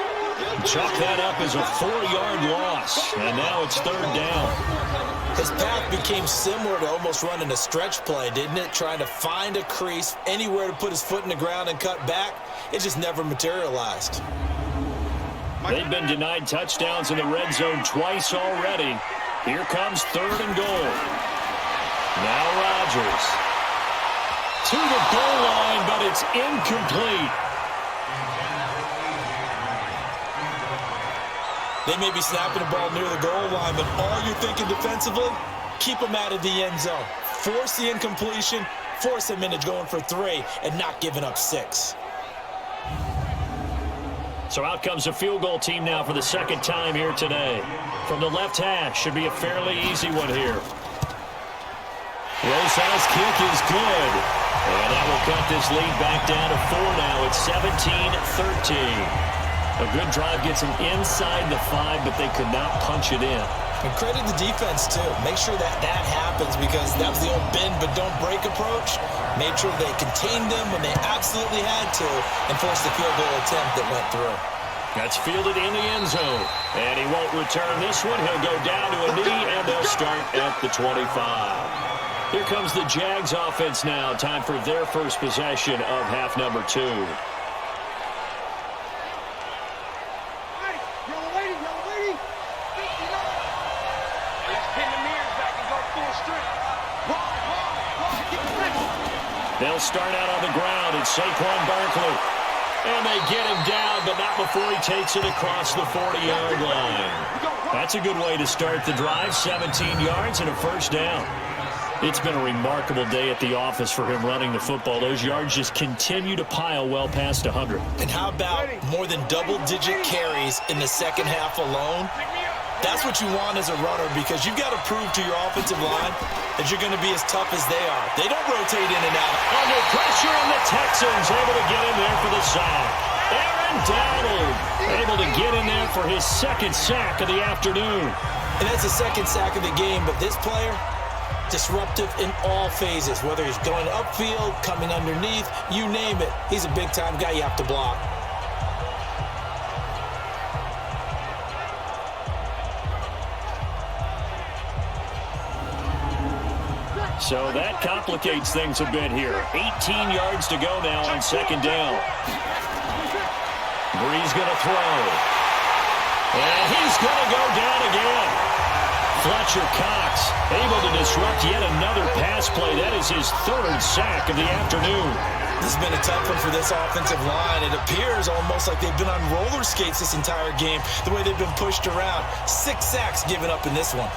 Chalk that up as a 4-yard loss. And now it's 3rd down. His path became similar to almost running a stretch play, didn't it? Trying to find a crease, anywhere to put his foot in the ground and cut back. It just never materialized. They've been denied touchdowns in the red zone twice already. Here comes 3rd and goal. Now Rodgers. To the goal line, but it's incomplete. They may be snapping the ball near the goal line, but all you're thinking defensively, keep them out of the end zone. Force the incompletion, force them into going for 3, and not giving up 6. So out comes the field goal team now for the 2nd time here today. From the left hash, should be a fairly easy one here. Rosa's kick is good. And that will cut this lead back down to 4 now. It's 17-13. A good drive gets them inside the 5, but they could not punch it in. And credit the defense, too. Make sure that happens because that was the old bend but don't break approach. Made sure they contained them when they absolutely had to and forced the field goal attempt that went through. That's fielded in the end zone. And he won't return this one. He'll go down to a knee, and they'll start at the 25. Here comes the Jags offense now. Time for their first possession of half number 2. Let's pin the mirrors back and go full strength. Run. They'll start out on the ground. It's Saquon Barkley. And they get him down, but not before he takes it across the 40-yard line. That's a good way to start the drive. 17 yards and a first down. It's been a remarkable day at the office for him running the football. Those yards just continue to pile well past 100. And how about more than double-digit carries in the second half alone? That's what you want as a runner, because you've got to prove to your offensive line that you're going to be as tough as they are. They don't rotate in and out. Under pressure, and the Texans able to get in there for the sack. Aaron Donald able to get in there for his second sack of the afternoon. And that's the second sack of the game, but this player, disruptive in all phases, whether he's going upfield, coming underneath, you name it. He's a big-time guy you have to block. So that complicates things a bit here. 18 yards to go now on second down. Bree's going to throw. And he's going to go down again. Fletcher Cox able to disrupt yet another pass play. That is his third sack of the afternoon. This has been a tough one for this offensive line. It appears almost like they've been on roller skates this entire game, the way they've been pushed around. 6 sacks given up in this one.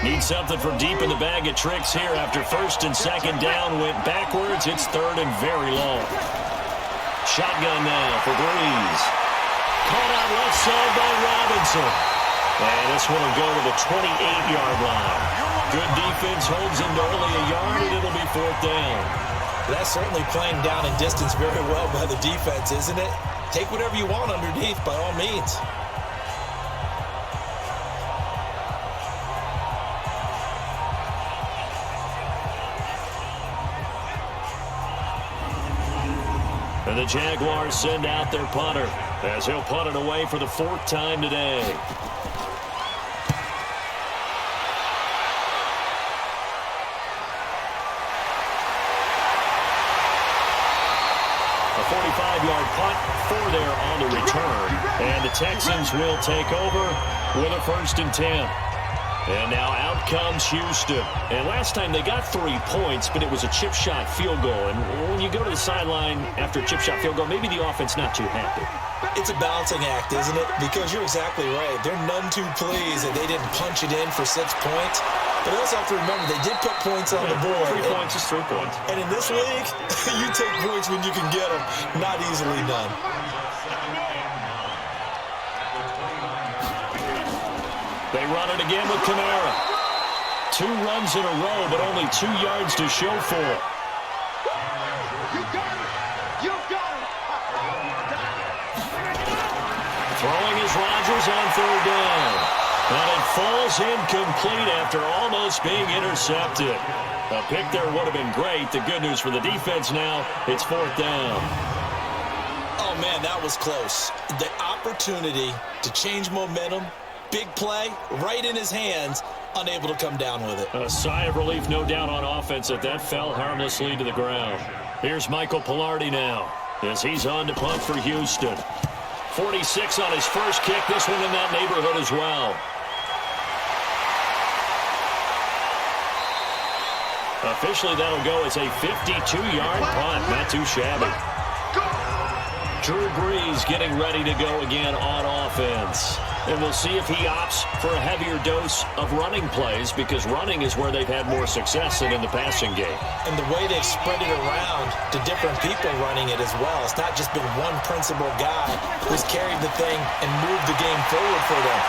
Need something from deep in the bag of tricks here after first and second down went backwards. It's third and very long. Shotgun now for Breeze. Caught out left side by Robinson. And this one will go to the 28-yard line. Good defense holds him to only a yard, and it'll be fourth down. That's certainly playing down in distance very well by the defense, isn't it? Take whatever you want underneath by all means. And the Jaguars send out their punter as he'll punt it away for the 4th time today. A 45-yard punt for there on the return. And the Texans will take over with a 1st and 10. And now out comes Houston. And last time they got 3 points, but it was a chip shot field goal. And when you go to the sideline after a chip shot field goal, maybe the offense not too happy. It's a balancing act, isn't it? Because you're exactly right. They're none too pleased that they didn't punch it in for 6 points. But they also have to remember they did put points on the board. 3 points is 3 points. And in this league, you take points when you can get them. Not easily done. They run it again with Kamara. 2 runs in a row, but only 2 yards to show for it. You got it. You got it. Throwing is Rodgers on 3rd down. And it falls incomplete after almost being intercepted. A pick there would have been great. The good news for the defense now, it's 4th down. Oh, man, that was close. The opportunity to change momentum, big play, right in his hands, unable to come down with it. A sigh of relief, no doubt, on offense that fell harmlessly to the ground. Here's Michael Pilardi now as he's on to punt for Houston. 46 on his first kick, this one in that neighborhood as well. Officially, that'll go as a 52-yard punt. Not too shabby. Drew Brees getting ready to go again on offense. And we'll see if he opts for a heavier dose of running plays, because running is where they've had more success than in the passing game. And the way they've spread it around to different people running it as well. It's not just been one principal guy who's carried the thing and moved the game forward for them.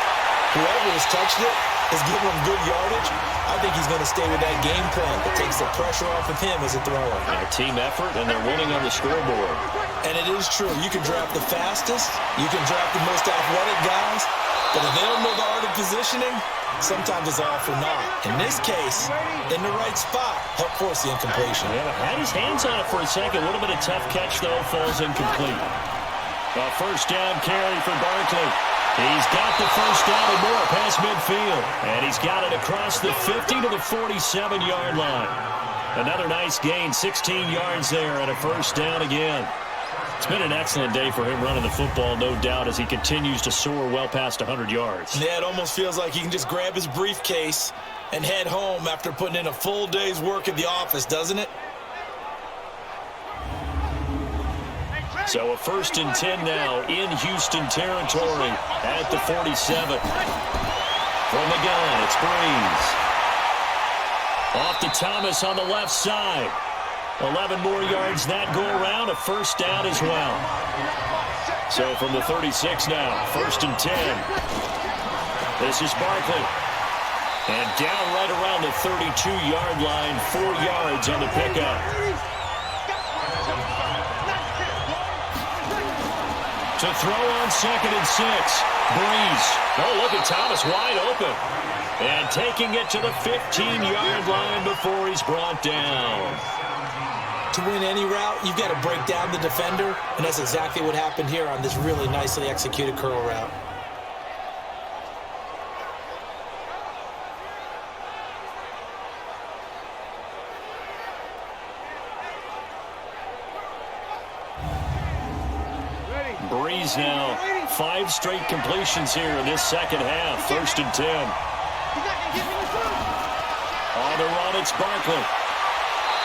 Whoever has touched it has given him good yardage. I think he's going to stay with that game plan that takes the pressure off of him as a thrower. A team effort, and they're winning on the scoreboard. And it is true. You can draft the fastest. You can draft the most athletic guys. But if they don't know the art of positioning, sometimes it's all for naught. In this case, in the right spot, help force the incompletion. Yeah, had his hands on it for a second. A little bit of tough catch, though, falls incomplete. A 1st down carry for Barkley. He's got the 1st down and more past midfield. And he's got it across the 50 to the 47-yard line. Another nice gain, 16 yards there, and a 1st down again. It's been an excellent day for him running the football, no doubt, as he continues to soar well past 100 yards. Yeah, it almost feels like he can just grab his briefcase and head home after putting in a full day's work at the office, doesn't it? So a 1st and 10 now in Houston territory at the 47. From the gun, it's Breeze. Off to Thomas on the left side. 11 more yards that go around, a 1st down as well. So from the 36 now, 1st and 10. This is Barkley. And down right around the 32-yard line, 4 yards on the pickup. To throw on 2nd and 6. Breeze. Oh, look at Thomas wide open. And taking it to the 15-yard line before he's brought down. To win any route, you've got to break down the defender, and that's exactly what happened here on this really nicely executed curl route. Breeze now, 5 straight completions here in this second half. 1st and 10. On the run, it's Barkley.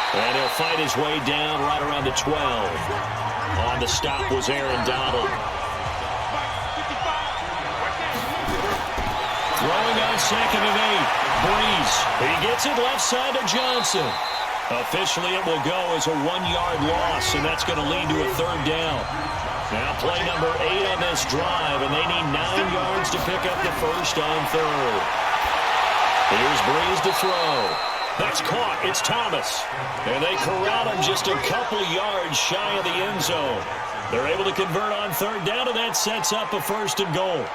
And he'll fight his way down right around the 12. On the stop was Aaron Donald. Throwing on 2nd and 8. Breeze. He gets it left side to Johnson. Officially, it will go as a 1-yard loss, and that's going to lead to a 3rd down. Now play number 8 on this drive, and they need 9 yards to pick up the 1st on 3rd. Here's Breeze to throw. That's caught. It's Thomas. And they corral him just a couple yards shy of the end zone. They're able to convert on 3rd down, and that sets up a 1st and goal.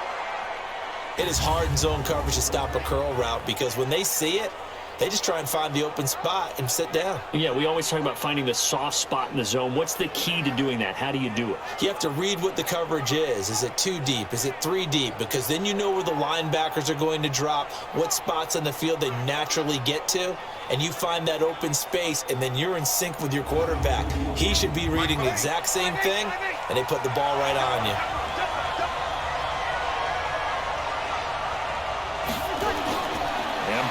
It is hard in zone coverage to stop a curl route because when they see it, they just try and find the open spot and sit down. Yeah, we always talk about finding the soft spot in the zone. What's the key to doing that? How do you do it? You have to read what the coverage is. Is it 2 deep? Is it 3 deep? Because then you know where the linebackers are going to drop, what spots on the field they naturally get to, and you find that open space, and then you're in sync with your quarterback. He should be reading the exact same thing, and they put the ball right on you.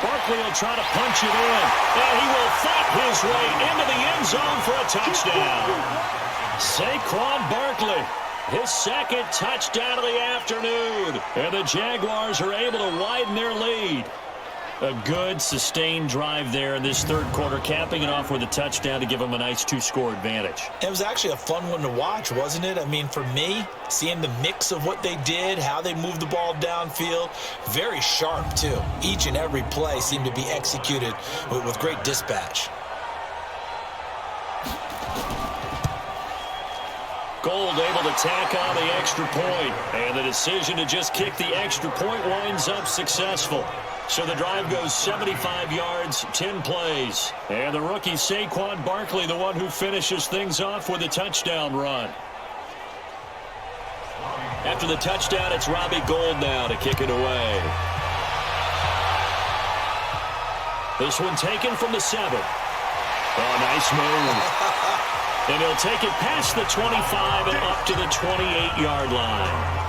Barkley will try to punch it in, and he will fight his way into the end zone for a touchdown. Saquon Barkley, his 2nd touchdown of the afternoon, and the Jaguars are able to widen their lead. A good, sustained drive there in this 3rd quarter, capping it off with a touchdown to give them a nice 2-score advantage. It was actually a fun one to watch, wasn't it? I mean, for me, seeing the mix of what they did, how they moved the ball downfield, very sharp, too. Each and every play seemed to be executed with great dispatch. Gold able to tack on the extra point, and the decision to just kick the extra point winds up successful. So the drive goes 75 yards, 10 plays. And the rookie Saquon Barkley, the one who finishes things off with a touchdown run. After the touchdown, it's Robbie Gould now to kick it away. This one taken from the 7. Oh, nice move. And he'll take it past the 25 and up to the 28-yard line.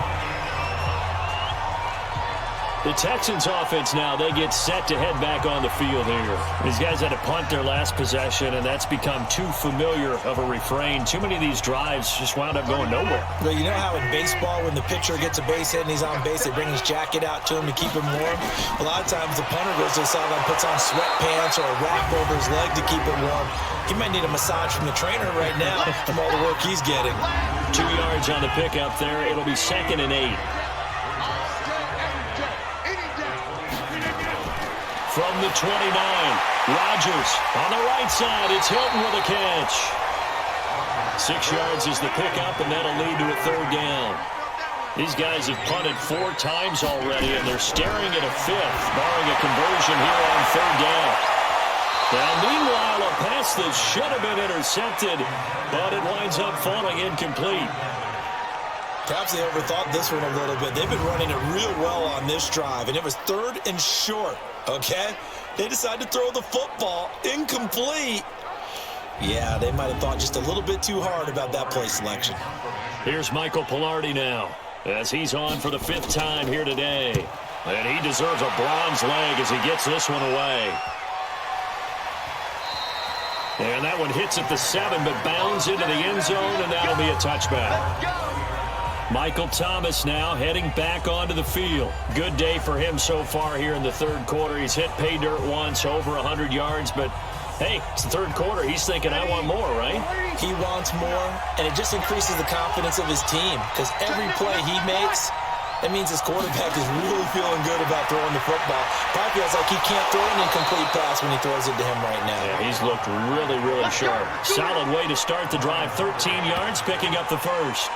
The Texans offense now, they get set to head back on the field here. These guys had to punt their last possession, and that's become too familiar of a refrain. Too many of these drives just wound up going nowhere. Well, you know how in baseball, when the pitcher gets a base hit and he's on base, they bring his jacket out to him to keep him warm? A lot of times the punter goes to the sideline, puts on sweatpants or a wrap over his leg to keep him warm. He might need a massage from the trainer right now from all the work he's getting. 2 yards on the pickup there. It'll be 2nd and 8. From the 29, Rodgers on the right side. It's Hilton with a catch. 6 yards is the pickup, and that'll lead to a 3rd down. These guys have punted 4 times already, and they're staring at a 5th, barring a conversion here on 3rd down. Now, meanwhile, a pass that should have been intercepted, but it winds up falling incomplete. Perhaps they overthought this one a little bit. They've been running it real well on this drive, and it was 3rd and short, okay? They decided to throw the football incomplete. Yeah, they might have thought just a little bit too hard about that play selection. Here's Michael Pilardi now, as he's on for the 5th time here today. And he deserves a bronze leg as he gets this one away. And that one hits at the 7, but bounds into the end zone, and that'll be a touchback. Michael Thomas now heading back onto the field. Good day for him so far here in the 3rd quarter. He's hit pay dirt once, over 100 yards, but hey, it's the 3rd quarter. He's thinking, I want more, right? He wants more, and it just increases the confidence of his team because every play he makes, that means his quarterback is really feeling good about throwing the football. Probably feels like he can't throw an incomplete pass when he throws it to him right now. Yeah, he's looked really, really sharp. Solid way to start the drive. 13 yards, picking up the first.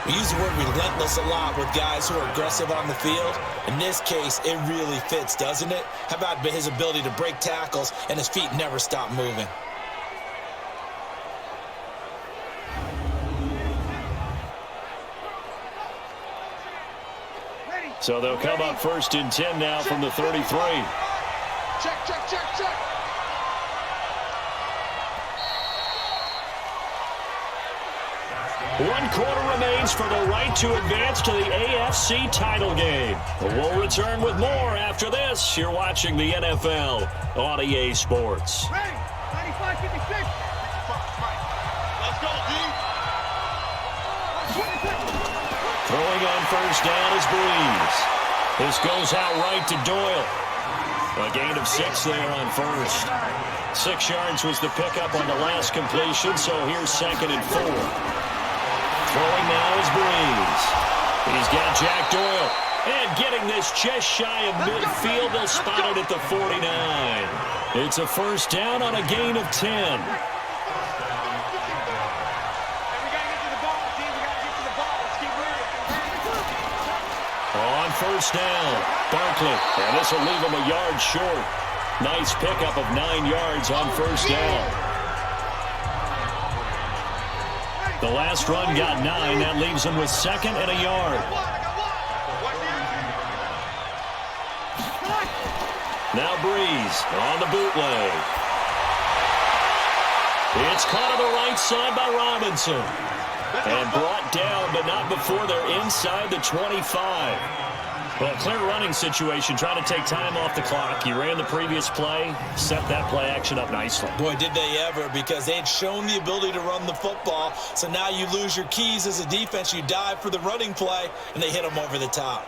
We use the word relentless a lot with guys who are aggressive on the field. In this case, it really fits, doesn't it? How about his ability to break tackles and his feet never stop moving? So they'll come up 1st and 10 now from the 33. Check, check, check, check. One quarter remains for the right to advance to the AFC title game. We'll return with more after this. You're watching the NFL on EA Sports. Ready? 95-56. Let's go, D. Throwing on 1st down is Breeze. This goes out right to Doyle. A gain of 6 there on 1st. 6 yards was the pickup on the last completion, so here's 2nd and 4. Throwing now is Breeze. He's got Jack Doyle. And getting this just shy of midfield, they'll spot it at the 49. It's a 1st down on a gain of 10. On 1st down, Barkley. And this will leave him a yard short. Nice pickup of 9 yards on 1st down. The last run got 9. That leaves him with 2nd and a yard. Now Breeze on the bootleg. It's caught on the right side by Robinson. And brought down, but not before they're inside the 25. Well, clear running situation, trying to take time off the clock. He ran the previous play, set that play action up nicely. Boy, did they ever, because they had shown the ability to run the football. So now you lose your keys as a defense. You dive for the running play, and they hit them over the top.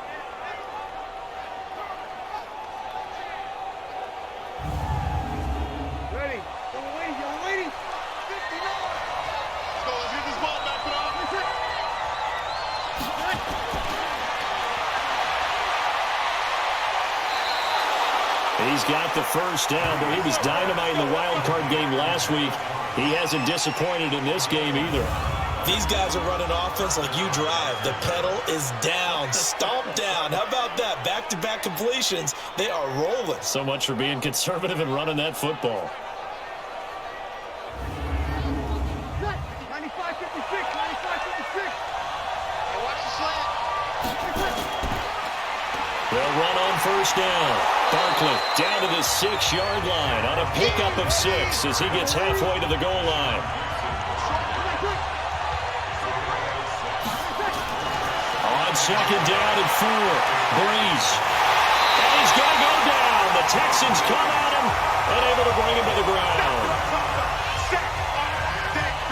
Ready? You're waiting, you're waiting. 59. Let's go, let's get this ball back, put on. He's got the 1st down, but he was dynamite in the wild card game last week. He hasn't disappointed in this game either. These guys are running offense like you drive. The pedal is down, stomp down. How about that? Back-to-back completions. They are rolling. So much for being conservative and running that football. 95-56, 95-56. Watch the slant. They'll run on 1st down. Barkley down to the 6-yard line on a pickup of 6 as he gets halfway to the goal line. On 2nd down and 4, Breeze. And he's going to go down. The Texans come at him and able to bring him to the ground.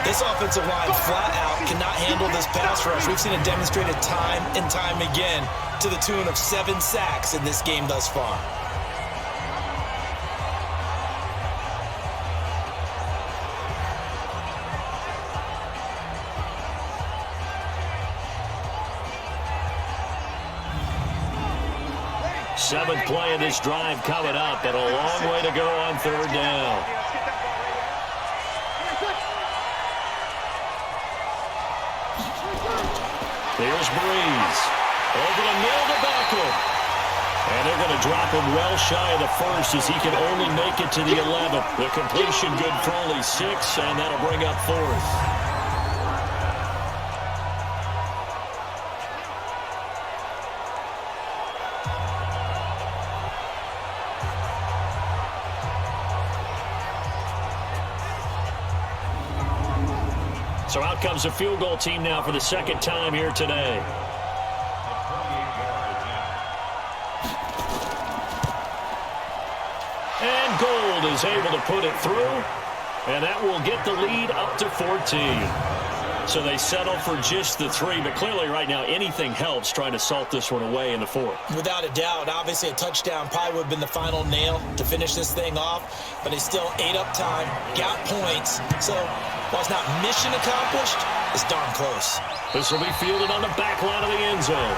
This offensive line flat out cannot handle this pass rush. We've seen it demonstrated time and time again to the tune of 7 sacks in this game thus far. Seventh play of this drive coming up, but a long way to go on 3rd down. Here's Breeze. Over the middle to Beckham. And they're going to drop him well shy of the 1st as he can only make it to the 11th. The completion good for only 6, and that'll bring up 4th. So out comes a field goal team now for the second time here today. And Gold is able to put it through, and that will get the lead up to 14. So they settle for just the 3, but clearly right now anything helps trying to salt this one away in the 4th. Without a doubt, obviously a touchdown probably would have been the final nail to finish this thing off, but they still ate up time, got points. So while it's not mission accomplished, it's darn close. This will be fielded on the back line of the end zone.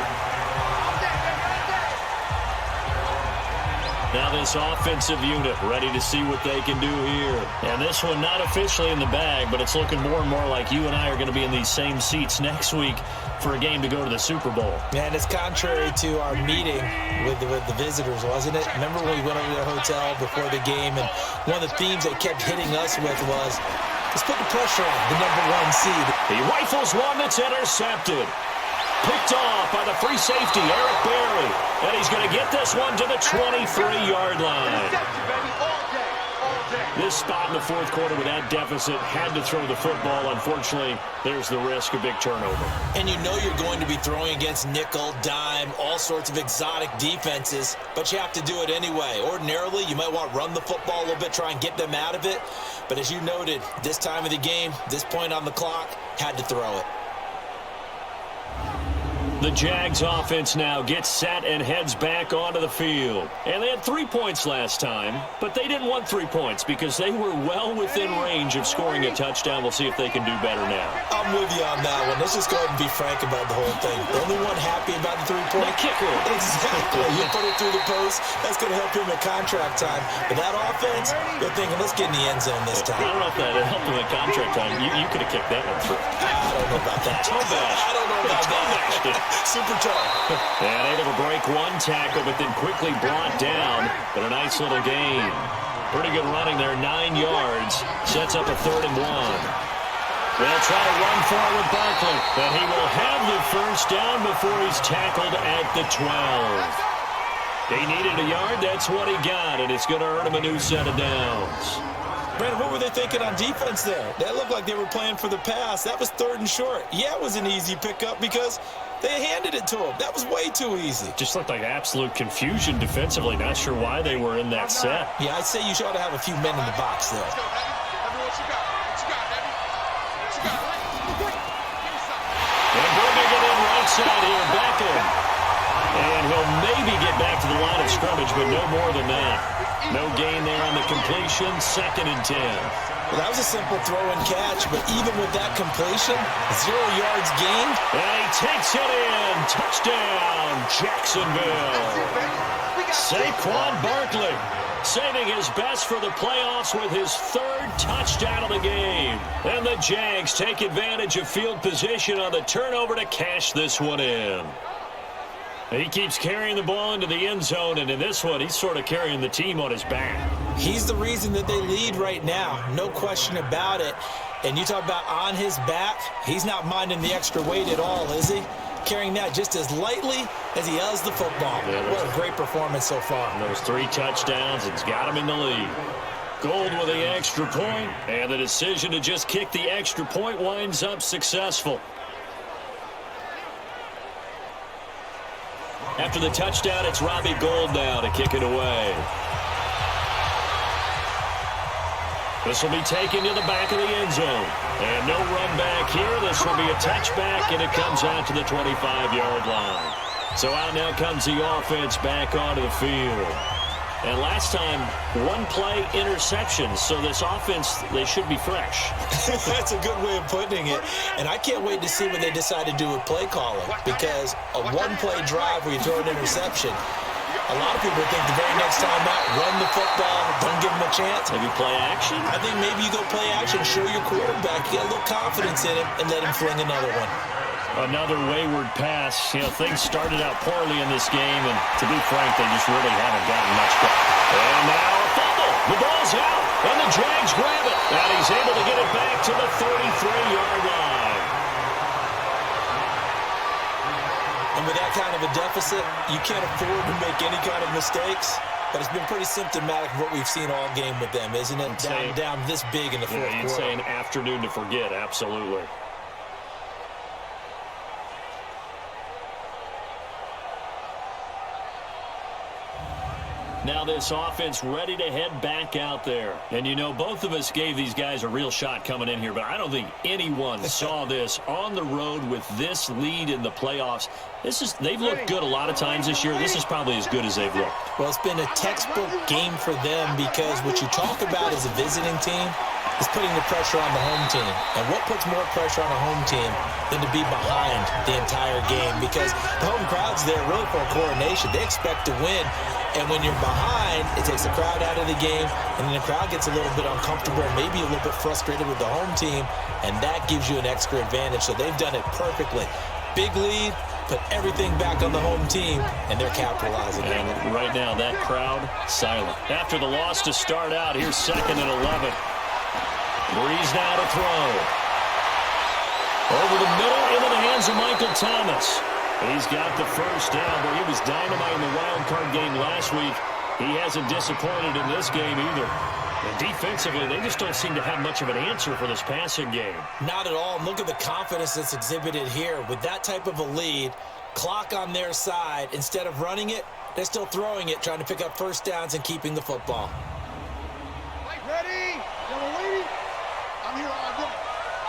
Now this offensive unit ready to see what they can do here. And this one not officially in the bag, but it's looking more and more like you and I are going to be in these same seats next week for a game to go to the Super Bowl. Man, it's contrary to our meeting with the visitors, wasn't it? Remember when we went over to the hotel before the game, and one of the themes they kept hitting us with was, let's put the pressure on the #1 seed. He rifles one that's intercepted. Picked off by the free safety, Eric Berry. And he's going to get this one to the 23-yard line. This spot in the 4th quarter with that deficit, had to throw the football. Unfortunately, there's the risk of big turnover. And you know you're going to be throwing against nickel, dime, all sorts of exotic defenses, but you have to do it anyway. Ordinarily, you might want to run the football a little bit, try and get them out of it. But as you noted, this time of the game, this point on the clock, had to throw it. The Jags offense now gets set and heads back onto the field. And they had 3 points last time, but they didn't want 3 points because they were well within range of scoring a touchdown. We'll see if they can do better now. I'm with you on that one. Let's just go ahead and be frank about the whole thing. The only one happy about the 3-point? The kicker. Exactly. You put it through the post, that's going to help him at contract time. But that offense, you're thinking, let's get in the end zone this time. I don't know if that helped him at contract time. You could have kicked that one through. I don't know about that. I don't know about that. Super tough. And able to break one tackle, but then quickly brought down. But a nice little gain. Pretty good running there, 9 yards. Sets up a 3rd and 1. They'll try to run forward Barkley, but he will have the first down before he's tackled at the 12. He needed a yard, that's what he got, and it's going to earn him a new set of downs. Brandon, what were they thinking on defense there? That looked like they were playing for the pass. That was 3rd and short. Yeah, it was an easy pickup because they handed it to him. That was way too easy. Just looked like absolute confusion defensively. Not sure why they were in that set. Yeah, I'd say you ought to have a few men in the box there. And bringing it in right side here, Beckham. And he'll maybe get back to the line of scrimmage, but no more than that. No gain there on the completion, 2nd and 10. Well, that was a simple throw and catch, but even with that completion, 0 yards gained. And he takes it in. Touchdown, Jacksonville. Saquon Barkley saving his best for the playoffs with his 3rd touchdown of the game. And the Jags take advantage of field position on the turnover to cash this one in. He keeps carrying the ball into the end zone, and in this one, he's sort of carrying the team on his back. He's the reason that they lead right now, no question about it. And you talk about on his back, he's not minding the extra weight at all, is he? Carrying that just as lightly as he does the football. Yeah, what a great performance so far. Those 3 touchdowns, it's got him in the lead. Gold with the extra point, and the decision to just kick the extra point winds up successful. After the touchdown, it's Robbie Gould now to kick it away. This will be taken to the back of the end zone. And no run back here. This will be a touchback, and it comes out to the 25-yard line. So out now comes the offense back onto the field. And last time, 1-play interception. So this offense, they should be fresh. That's a good way of putting it. And I can't wait to see what they decide to do with play calling. Because a 1-play drive where you throw an interception, a lot of people think the very next time out, run the football, don't give them a chance. Maybe play action? I think maybe you go play action, show your quarterback, get a little confidence in him, and let him fling another one. Another wayward pass. You know, things started out poorly in this game, and to be frank, they just really haven't gotten much better. And now a fumble. The ball's out, and the Jags grab it. And he's able to get it back to the 33-yard line. And with that kind of a deficit, you can't afford to make any kind of mistakes. But it's been pretty symptomatic of what we've seen all game with them, isn't it? Down this big in the fourth quarter. You'd say an afternoon to forget, absolutely. Now this offense ready to head back out there. And you know, both of us gave these guys a real shot coming in here, but I don't think anyone saw this on the road with this lead in the playoffs. They've looked good a lot of times this year. This is probably as good as they've looked. Well, it's been a textbook game for them because what you talk about as a visiting team is putting the pressure on the home team. And what puts more pressure on a home team than to be behind the entire game? Because the home crowd's there really for a coronation. They expect to win. And when you're behind, it takes the crowd out of the game, and then the crowd gets a little bit uncomfortable and maybe a little bit frustrated with the home team, and that gives you an extra advantage. So they've done it perfectly. Big lead, put everything back on the home team, and they're capitalizing. And right now, that crowd, silent. After the loss to start out, here's 2nd and 11. Breeze now to throw. Over the middle, into the hands of Michael Thomas. He's got the first down, but he was dynamite in the wild card game last week. He hasn't disappointed in this game either. And defensively, they just don't seem to have much of an answer for this passing game. Not at all. Look at the confidence that's exhibited here. With that type of a lead, clock on their side, instead of running it, they're still throwing it, trying to pick up first downs and keeping the football. Ready? Double waiting. I'm here all day.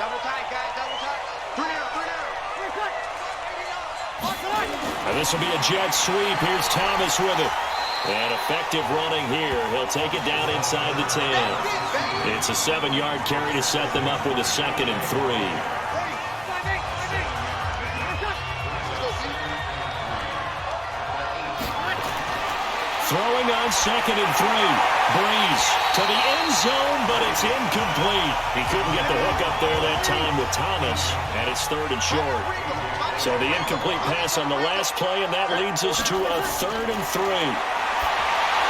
Double tight, guys. Double tight. 3 down. 3 down. And this will be a jet sweep. Here's Thomas with it. And effective running here. He'll take it down inside the 10. It's a 7-yard carry to set them up with a 2nd and 3. Throwing on 2nd and 3. Breeze to the end zone, but it's incomplete. He couldn't get the hook up there that time with Thomas, and it's 3rd and short. So the incomplete pass on the last play, and that leads us to a 3rd and 3.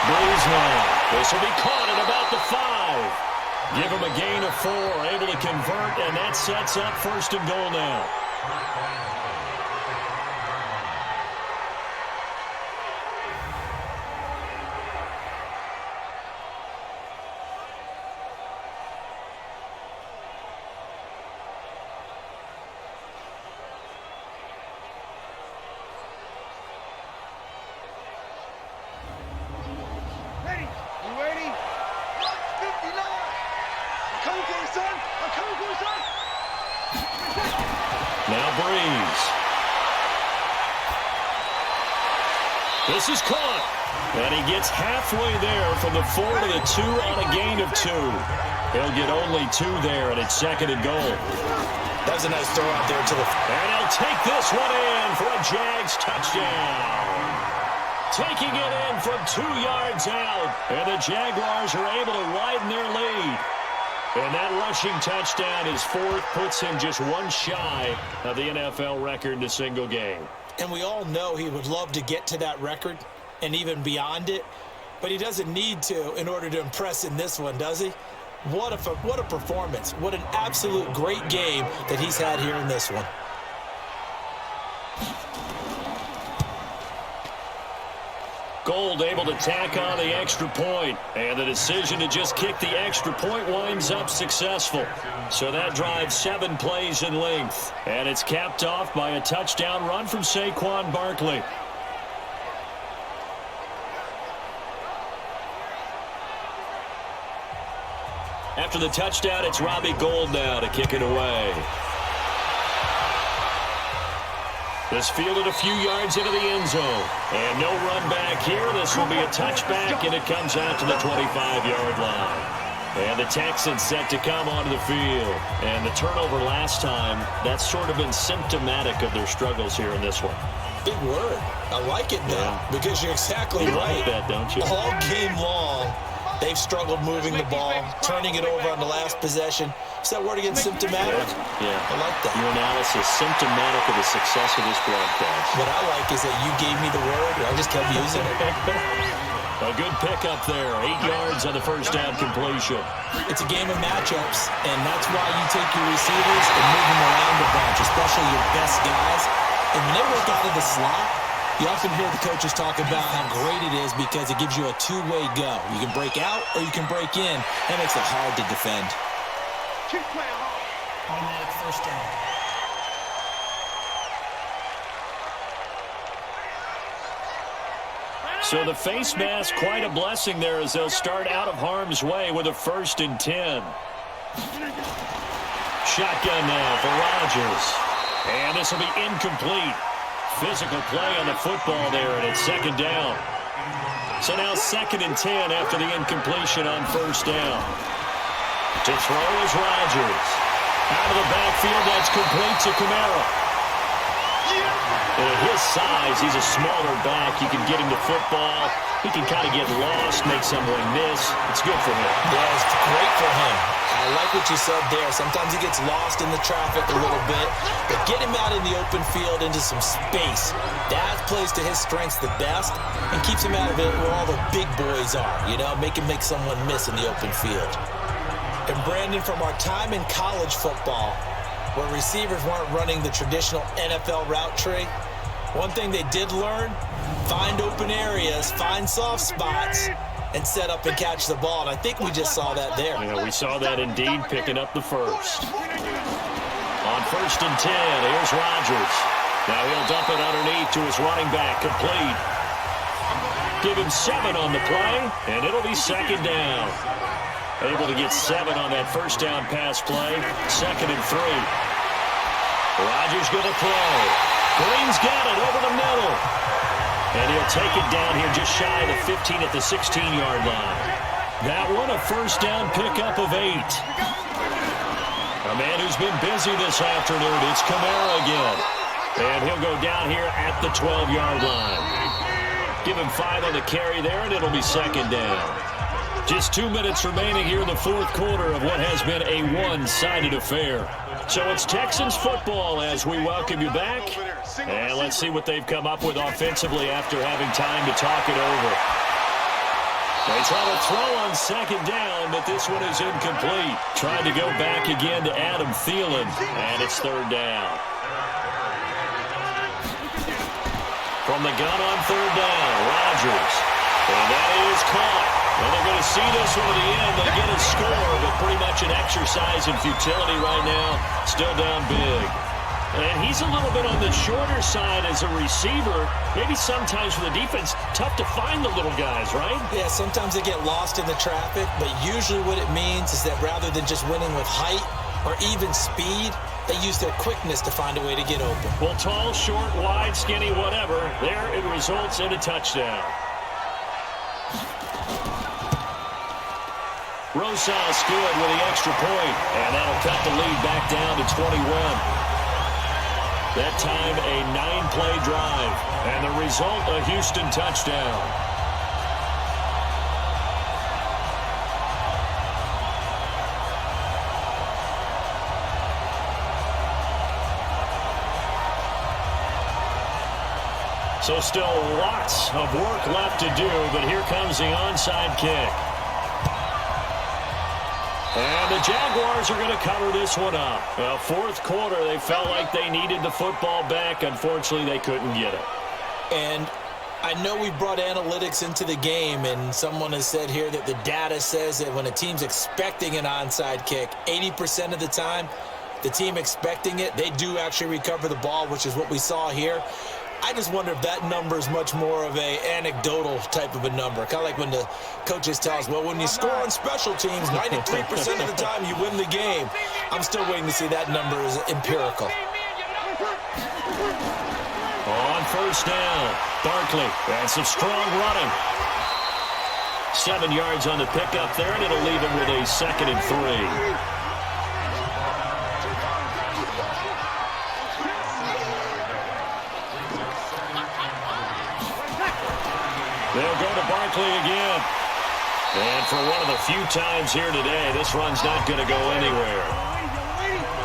Breeze now. This will be caught at about the 5. Give him a gain of 4, able to convert, and that sets up 1st and goal now. Now Breeze. This is caught. And he gets halfway there from the 4 to the 2 on a gain of 2. He'll get only 2 there, and it's 2nd and goal. That was a nice throw out there to the... And he'll take this one in for a Jags touchdown. Taking it in from 2 yards out. And the Jaguars are able to widen their lead. And that rushing touchdown, his 4th, puts him just 1 shy of the NFL record in a single game. And we all know he would love to get to that record and even beyond it, but he doesn't need to in order to impress in this one, does he? What a performance. What an absolute great game that he's had here in this one. Gold able to tack on the extra point, and the decision to just kick the extra point winds up successful. So that drives 7 plays in length, and it's capped off by a touchdown run from Saquon Barkley. After the touchdown, it's Robbie Gould now to kick it away. This fielded a few yards into the end zone. And no run back here. This will be a touchback, and it comes out to the 25-yard line. And the Texans set to come onto the field. And the turnover last time, that's sort of been symptomatic of their struggles here in this one. Big word. I like it, though, because you're exactly you right. Like that, don't you? All game long, they've struggled moving the ball, turning it over on the last possession. Is that word again, symptomatic? Yeah. I like that. Your analysis, symptomatic of the success of this broadcast. What I like is that you gave me the word, and I just kept using it. A good pickup there. 8 yards on the first down completion. It's a game of matchups, and that's why you take your receivers and move them around a bunch, especially your best guys. And when they work out of the slot, you often hear the coaches talk about how great it is because it gives you a two-way go. You can break out or you can break in. That makes it hard to defend. Keep playing hard. Automatic first down. So the face mask, quite a blessing there as they'll start out of harm's way with a 1st and 10. Shotgun now for Rodgers. And this will be incomplete. Physical play on the football there, and it's 2nd down. So now 2nd and 10 after the incompletion on 1st down. To throw is Rodgers. Out of the backfield, that's complete to Kamara. And at his size, he's a smaller back. You can get him the football. He can kind of get lost, make someone miss. It's good for him. Yeah, it's great for him. I like what you said there. Sometimes he gets lost in the traffic a little bit, but get him out in the open field into some space. That plays to his strengths the best and keeps him out of it where all the big boys are, you know, make someone miss in the open field. And Brandon, from our time in college football, where receivers weren't running the traditional NFL route tree, one thing they did learn, find open areas, find soft spots, and set up and catch the ball. And I think we just saw that there. Yeah, we saw that indeed, picking up the 1st. On 1st and 10, here's Rodgers. Now he'll dump it underneath to his running back, complete. Give him 7 on the play, and it'll be 2nd down. Able to get 7 on that 1st down pass play. 2nd and 3. Rodgers going to throw. Green's got it over the middle. And he'll take it down here just shy of the 15 at the 16-yard line. That one a 1st down pickup of 8. A man who's been busy this afternoon. It's Kamara again. And he'll go down here at the 12-yard line. Give him 5 on the carry there, and it'll be 2nd down. Just 2 minutes remaining here in the 4th quarter of what has been a one-sided affair. So it's Texans football as we welcome you back. And let's see what they've come up with offensively after having time to talk it over. They try to throw on 2nd down, but this one is incomplete. Trying to go back again to Adam Thielen, and it's 3rd down. From the gun on 3rd down, Rodgers. And that is caught. And they're going to see this one to the end. They get a score, but pretty much an exercise in futility right now. Still down big. And he's a little bit on the shorter side as a receiver. Maybe sometimes for the defense, tough to find the little guys, right? Yeah, sometimes they get lost in the traffic, but usually what it means is that rather than just winning with height or even speed, they use their quickness to find a way to get open. Well, tall, short, wide, skinny, whatever, there it results in a touchdown. Rosas good with the extra point, and that'll cut the lead back down to 21. That time a 9-play drive, and the result a Houston touchdown. So still lots of work left to do, but here comes the onside kick. And the Jaguars are going to cover this one up. Well, 4th quarter, they felt like they needed the football back. Unfortunately, they couldn't get it. And I know we brought analytics into the game, and someone has said here that the data says that when a team's expecting an onside kick, 80% of the time, the team expecting it, they do actually recover the ball, which is what we saw here. I just wonder if that number is much more of a anecdotal type of a number. Kind of like when the coaches tell us, well, when you score on special teams, 93% of the time you win the game. I'm still waiting to see that number is empirical. On 1st down, Barkley, and some strong running. 7 yards on the pickup there, and it'll leave him with a 2nd and 3. They'll go to Barkley again. And for one of the few times here today, this run's not going to go anywhere.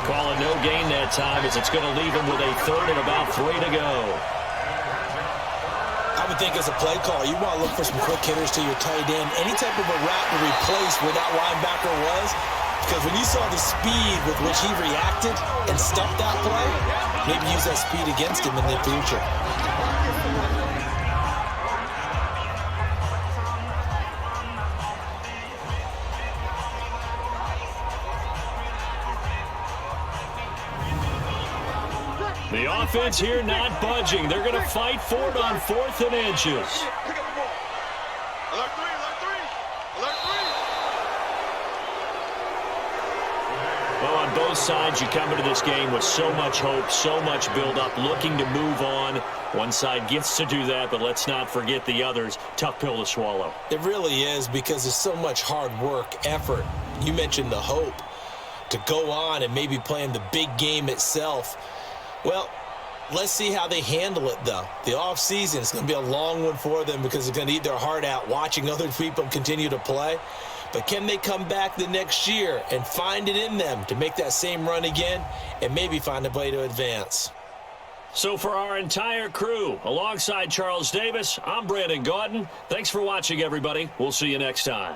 Call it no gain that time as it's going to leave him with a 3rd and about 3 to go. I would think as a play call, you want to look for some quick hitters to your tight end. Any type of a route to replace where that linebacker was. Because when you saw the speed with which he reacted and stuffed that play, maybe use that speed against him in the future. The offense here not budging. They're going to fight for it on 4th and inches. both sides, you come into this game with so much hope, so much build-up, looking to move on. One side gets to do that, but let's not forget the others. Tough pill to swallow. It really is, because there's so much hard work, effort. You mentioned the hope to go on and maybe play in the big game itself. Well, let's see how they handle it, though. The offseason is going to be a long one for them because they're going to eat their heart out watching other people continue to play. But can they come back the next year and find it in them to make that same run again and maybe find a way to advance? So for our entire crew, alongside Charles Davis, I'm Brandon Gaudin. Thanks for watching, everybody. We'll see you next time.